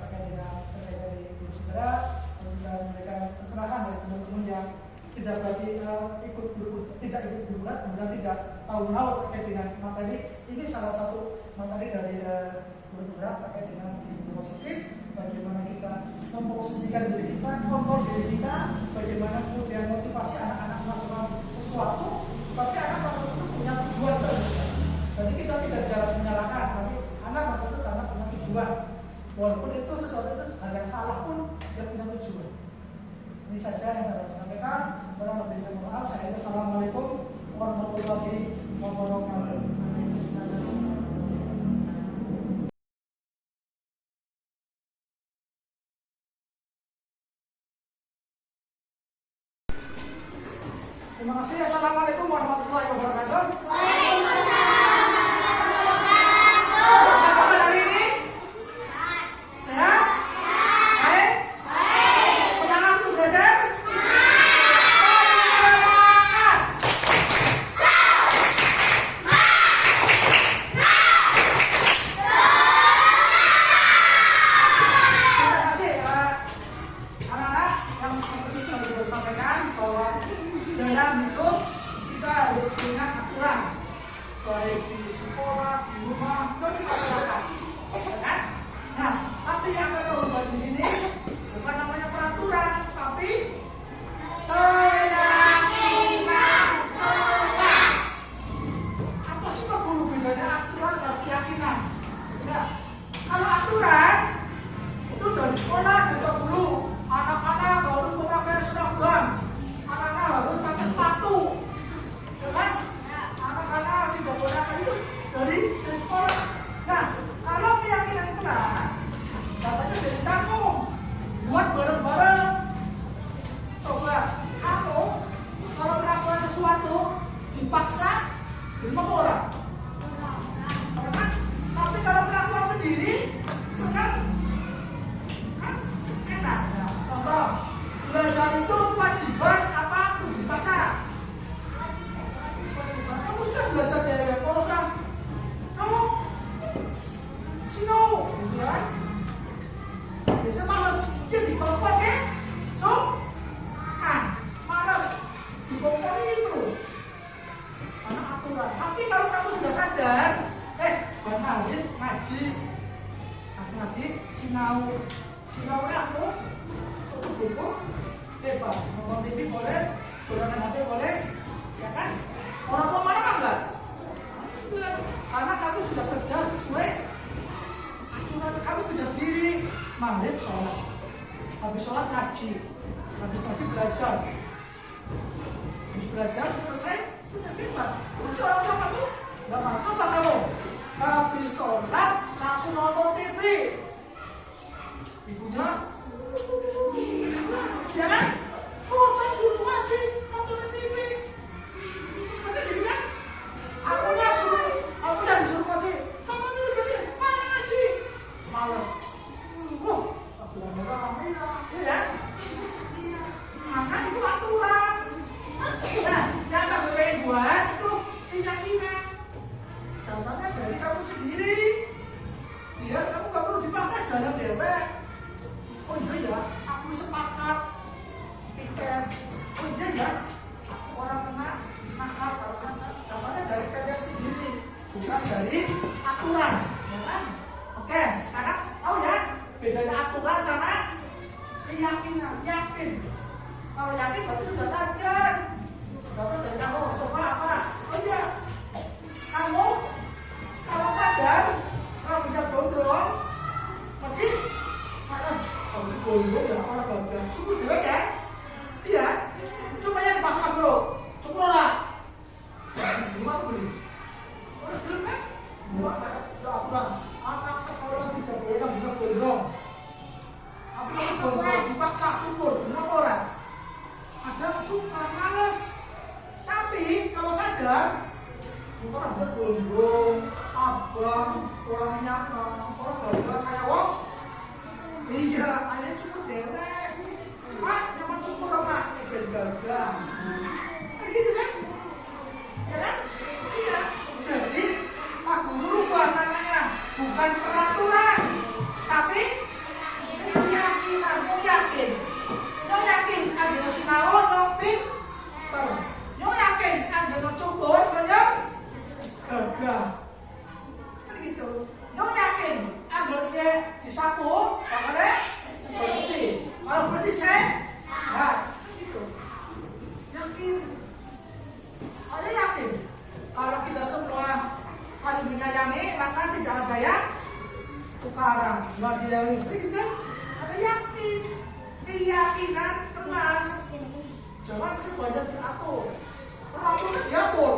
terkait dari guru saudara, dan juga memberikan pencerahan dari teman-teman yang tidak berarti tidak ikut berbuat, kemudian tidak tahu menahu terkait dengan materi. Ini salah satu materi dari guru saudara terkait dengan ibu positif. Bagaimana kita memposisikan diri kita, kontrol diri kita, bagaimana kemudian motivasi anak-anak melakukan sesuatu. Pasti anak masa itu punya tujuan tertentu. Jadi kita tidak jelas menyalahkan, tapi anak masa itu karena punya tujuan. Walaupun itu sesuatu itu hal yang salah pun dia punya tujuan. Ini saja yang harus saya sampaikan. Kurang lebih saya mohon maaf. Saya Assalamualaikum warahmatullahi wabarakatuh. Terima kasih. Assalamualaikum warahmatullahi wabarakatuh. Waalaikumsalam warahmatullahi wabarakatuh. Apa kabar hari ini? Sehat? Baik? Semangat untuk belajar? Semangat! Terima kasih anak-anak yang seperti itu yang saya sampaikan bahwa dalam hidup kita harus punya aturan, baik di sekolah, di rumah, dan di masyarakat. Kan? Nah, tapi yang kita ubah di sini bukan namanya peraturan, tapi keyakinan kelas. Apa sih Pak Guru bedanya aturan dan keyakinan? Nah, kalau aturan itu dari sekolah dari Pak Guru, anak-anak harus memakai seragam. Anak-anak harus pakai sepatu, ya kan? Anak-anak tidak boleh itu dari sekolah. Nah, kalau keyakinan kelas, katanya dari kamu buat bareng-bareng. Coba kamu kalau melakukan sesuatu dipaksa, gimana orang? Kan? Tapi kalau melakukan sendiri, senang, kan enak. Nah, contoh belajar itu kewajiban apa dipaksa? Kewajiban. Kamu sudah belajar dari kalau sang no, sino, gitu kan? Biasanya malas dia dikompor ya, so kan malas dikompori terus. Karena aturan. Tapi kalau kamu sudah sadar, Bang Halil ngaji, sinaunya aku tutup buku. Bebas, nonton TV boleh, nonton HP boleh, ya kan? Orang tua mana enggak? Enggak, karena kamu sudah kerja sesuai aturan. Kamu kerja sendiri, maghrib sholat, habis sholat ngaji, habis ngaji belajar, habis belajar selesai sudah bebas. Terus orang tua kamu enggak mau. Coba kamu habis sholat langsung nonton TV, ibunya ya kan? Oh, saya dulu ngaji, nonton TV. Masih gitu kan? Aku yang disuruh ngaji. Kamu dulu ngaji, mana ngaji? Malas. Aku yang rame ya. Iya. Karena itu aturan. Nah, yang kamu pengen buat itu keyakinan. Datangnya dari kamu sendiri. Biar kamu gak perlu dipaksa jalan dewek. yakin. Saya yakin kalau kita semua saling menyayangi, maka tidak ada yang tukaran. Nggak ada yang itu kan? Ada yakin, keyakinan keras. Jangan semuanya diatur. Perlu diatur.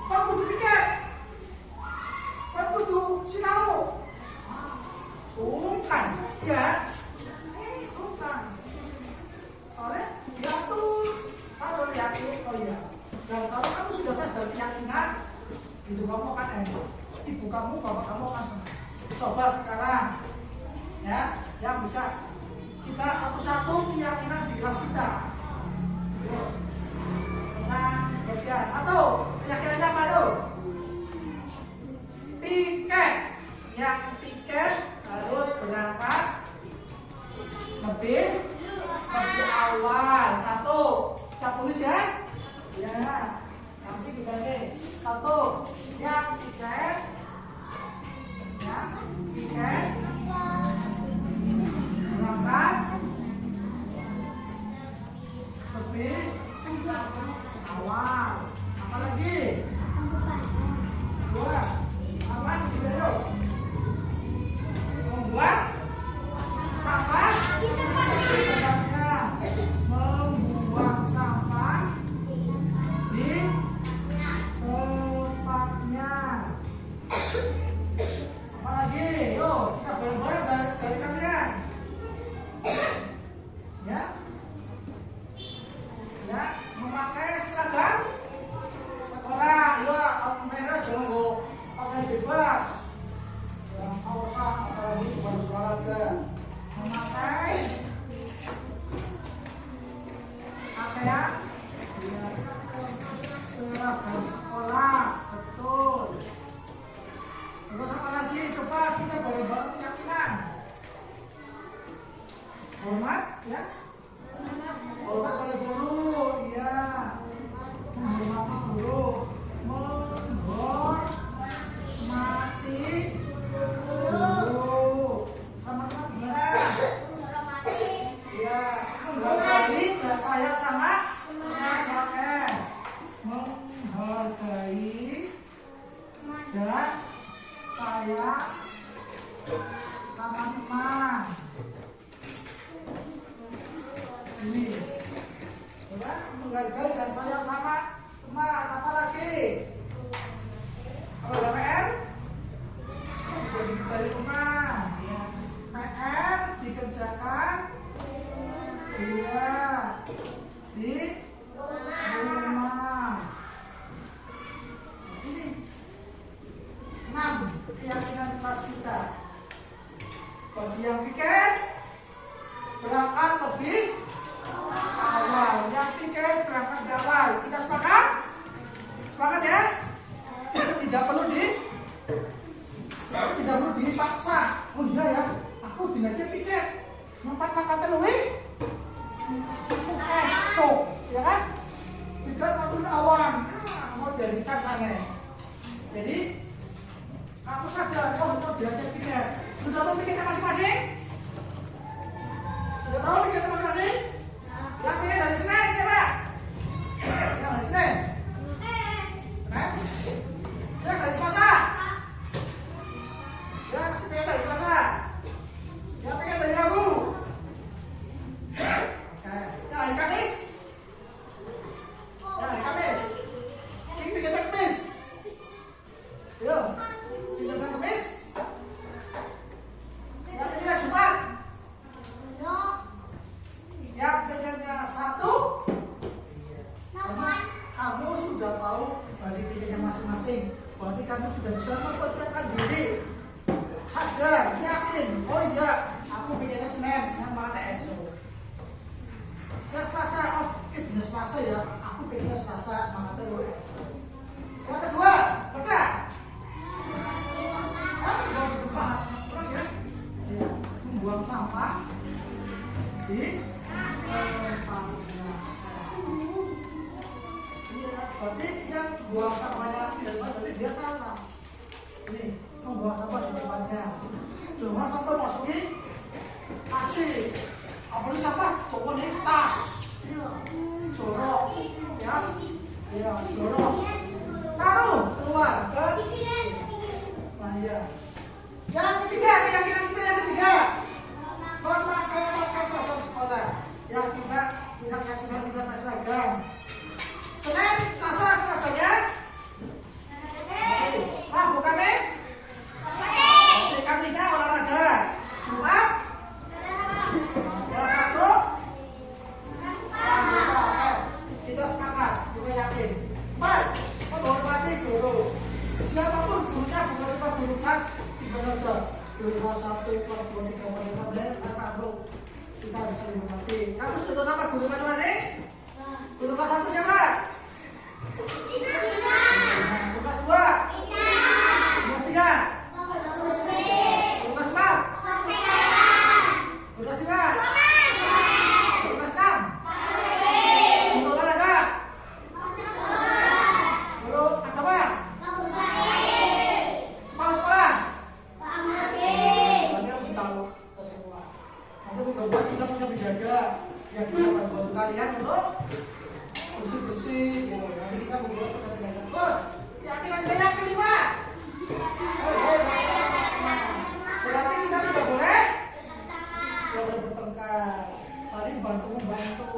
Kan kudu pikir. Kan kudu sinau. Sungkan, ya. Sungkan. Soalnya diatur. Kalau yakin, oh iya. Dan kalau kamu sudah sadar keyakinan, itu kamu akan enak. Ibu kamu, bapak kamu akan senang. Coba sekarang, ya, yang bisa kita satu-satu keyakinan di kelas kita. Nah, ya, satu, keyakinannya apa tuh? Piket, yang piket harus berangkat lebih awal. Satu, kita tulis ya. Ya, nanti kita ini satu, yang piket, ya, piket berangkat lebih awal. Apa lagi? Dua. Apa juga yuk? Membuat sampah tempatnya. Membuang sampah di tempatnya. Apa lagi? Yuk, kita bareng-bareng dari kalian. Ya. Ya, memakai seragam sekolah. Ya, aku merah jangan go pakai bebas. Yang kawasan apalagi baru olahraga. Memakai pakaian seragam sekolah. Betul. Terus apa lagi? Coba kita bareng-bareng keyakinan. Hormat, ya. Hormat pada guru, iya. Menghormati guru, menghormati guru. Sama-sama gimana? Iya, menghargai dan sayang sama teman. Menghargai dan sayang sama teman. Ini, ya, menghargai dan sayang sama teman. Apa lagi? Kalau ada PR, jadi dari rumah. Ya. PR dikerjakan, iya, di rumah. Ini 6 keyakinan kelas kita. Bagi yang piket, berangkat lebih awal. Yang piket berangkat di awal. Kita sepakat? Sepakat ya? Tidak perlu dipaksa. Oh iya ya, aku dinanya piket. Mempat makatan luwih esok, ya kan? Piket waktu awan. Mau jadikan aneh. Jadi kamu sadar, oh itu dinanya piket. Sudah tahu piketnya masing-masing? Sudah tahu piketnya masing-masing? Yang piket dari Senin siapa? Yang dari Senin? Senin? Yang dari Selasa? Yang piket dari Selasa? Yang piket dari Rabu? Yang hari Kamis? Yang hari Kamis? Sing piketnya Kamis? Yuk, sing piketnya Kamis? Yang piketnya Jumat? Yang piketnya Sabtu? Kamu sudah tahu dari piketnya masing-masing. Berarti kamu sudah bisa mempersiapkan diri. Sadar, yakin. Oh iya, aku piketnya Senin banget esok. Selasa, oh piketnya Selasa ya. Aku piketnya Selasa banget esok. Yang kedua, baca. Membuang sampah di tempatnya. Iya, berarti yang buang sampahnya tidak tepat, berarti dia salah. Ini membuang sampah di tempatnya. Cuma sampah masukin aci. Apalagi sampah toko di tas. Jorok. Ya, Ya, dorong. Taruh keluar ke. Nah, ya. Yang ketiga, keyakinan kita yang ketiga. Memakai pakaian seragam sekolah. Yang kita punya keyakinan kita pakai seragam. Senin, Selasa seragamnya. Rabu, Kamis. Oke, Kamisnya olahraga. Jumat. Sabtu. Kita sepakat, kita yakin. Baik, menghormati guru. Siapapun gurunya, bukan cuma guru kelas, kita saja. Guru kelas 1, kelas 2, 3, 4, sampai anak bro. Kita bisa menghormati. Kamu sudah tahu nama guru masing-masing? Guru kelas 1 siapa? Guru kelas 2? Guru kelas 3? Guru kelas 4? Guru kelas 5? Guru kelas 6? Guru olahraga? Guru agama? Kepala sekolah? Kalian harus tahu kita semua. Nanti mudah-mudahan kita punya penjaga yang bisa bantu kalian untuk bersih-bersih. Nanti kita membuat penjaga. Terus, keyakinan saya yang kelima. Berarti kita tidak boleh bertengkar, saling bantu-membantu.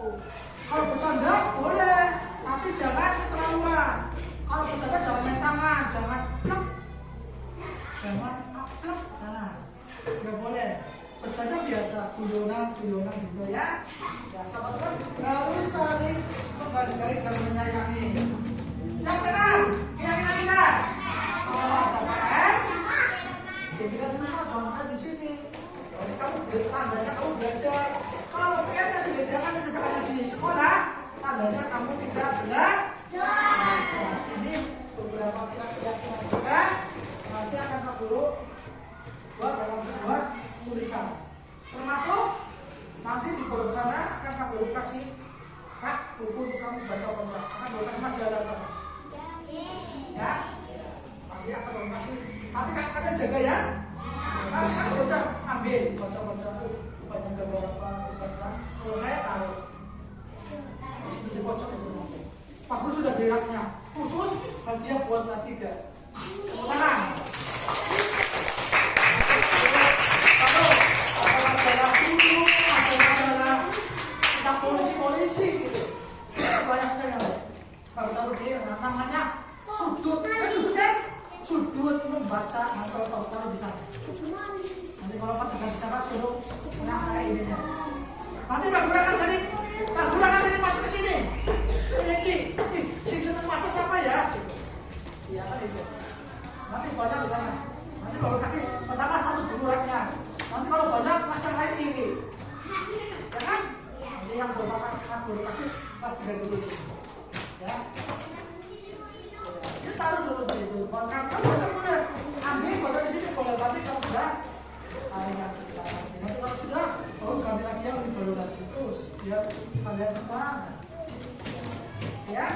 Kalau bercanda boleh, tapi jangan keterlaluan. Kalau bercanda jangan main tangan, jangan plek, jangan plek, nggak boleh. Bercanda biasa, guyonan gitu ya. Ya, sahabat harus saling menghargai dan menyayangi. Yang keenam, keyakinan kita. Kalau ada PR, ya kita terima contohnya di sini. Jadi kamu tandanya kamu belajar. Kalau PR yang dikerjakan di sekolah, tandanya kamu tidak belajar. Ini beberapa keyakinan kita. Nanti akan Pak Guru buat dalam sebuah tulisan. Termasuk nanti di bawah sana akan Pak Guru kasih buku untuk kamu baca. Akan Guru kasih majalah sana. Ya, nanti akan Guru kasih. Nanti kakaknya jaga ya. Kan baca, ambil, baca banyak beberapa baca. Selesai taruh. Di pojok itu. Pak Guru sudah beri haknya khusus hadiah buat kelas 3. Tepuk tangan. Kalau ada majalah dulu, ada majalah tentang polisi gitu. Banyak sekali yang taruh dia namanya sudut. Sudut kan? Sudut membaca, kalau taruh di sana. Nanti kalau Pak tidak bisa suruh kayak ini ya. Nanti Pak Guru akan sini masuk ke sini. Ini, sing seneng maca siapa ya? Iya kan itu. Nanti banyak di sana. Nanti baru kasih pertama 1 dulu raknya. Nanti kalau banyak kelas yang lain ini. Ya kan? Nanti yang pertama Guru kasih kelas 3 dulu. Ya. Kita taruh dulu di situ. Kamu baca boleh. Ambil baca di sini boleh, tapi kalau sudah nanti kalau sudah baru ganti lagi yang lebih baru lagi terus biar kalian semangat. Ya.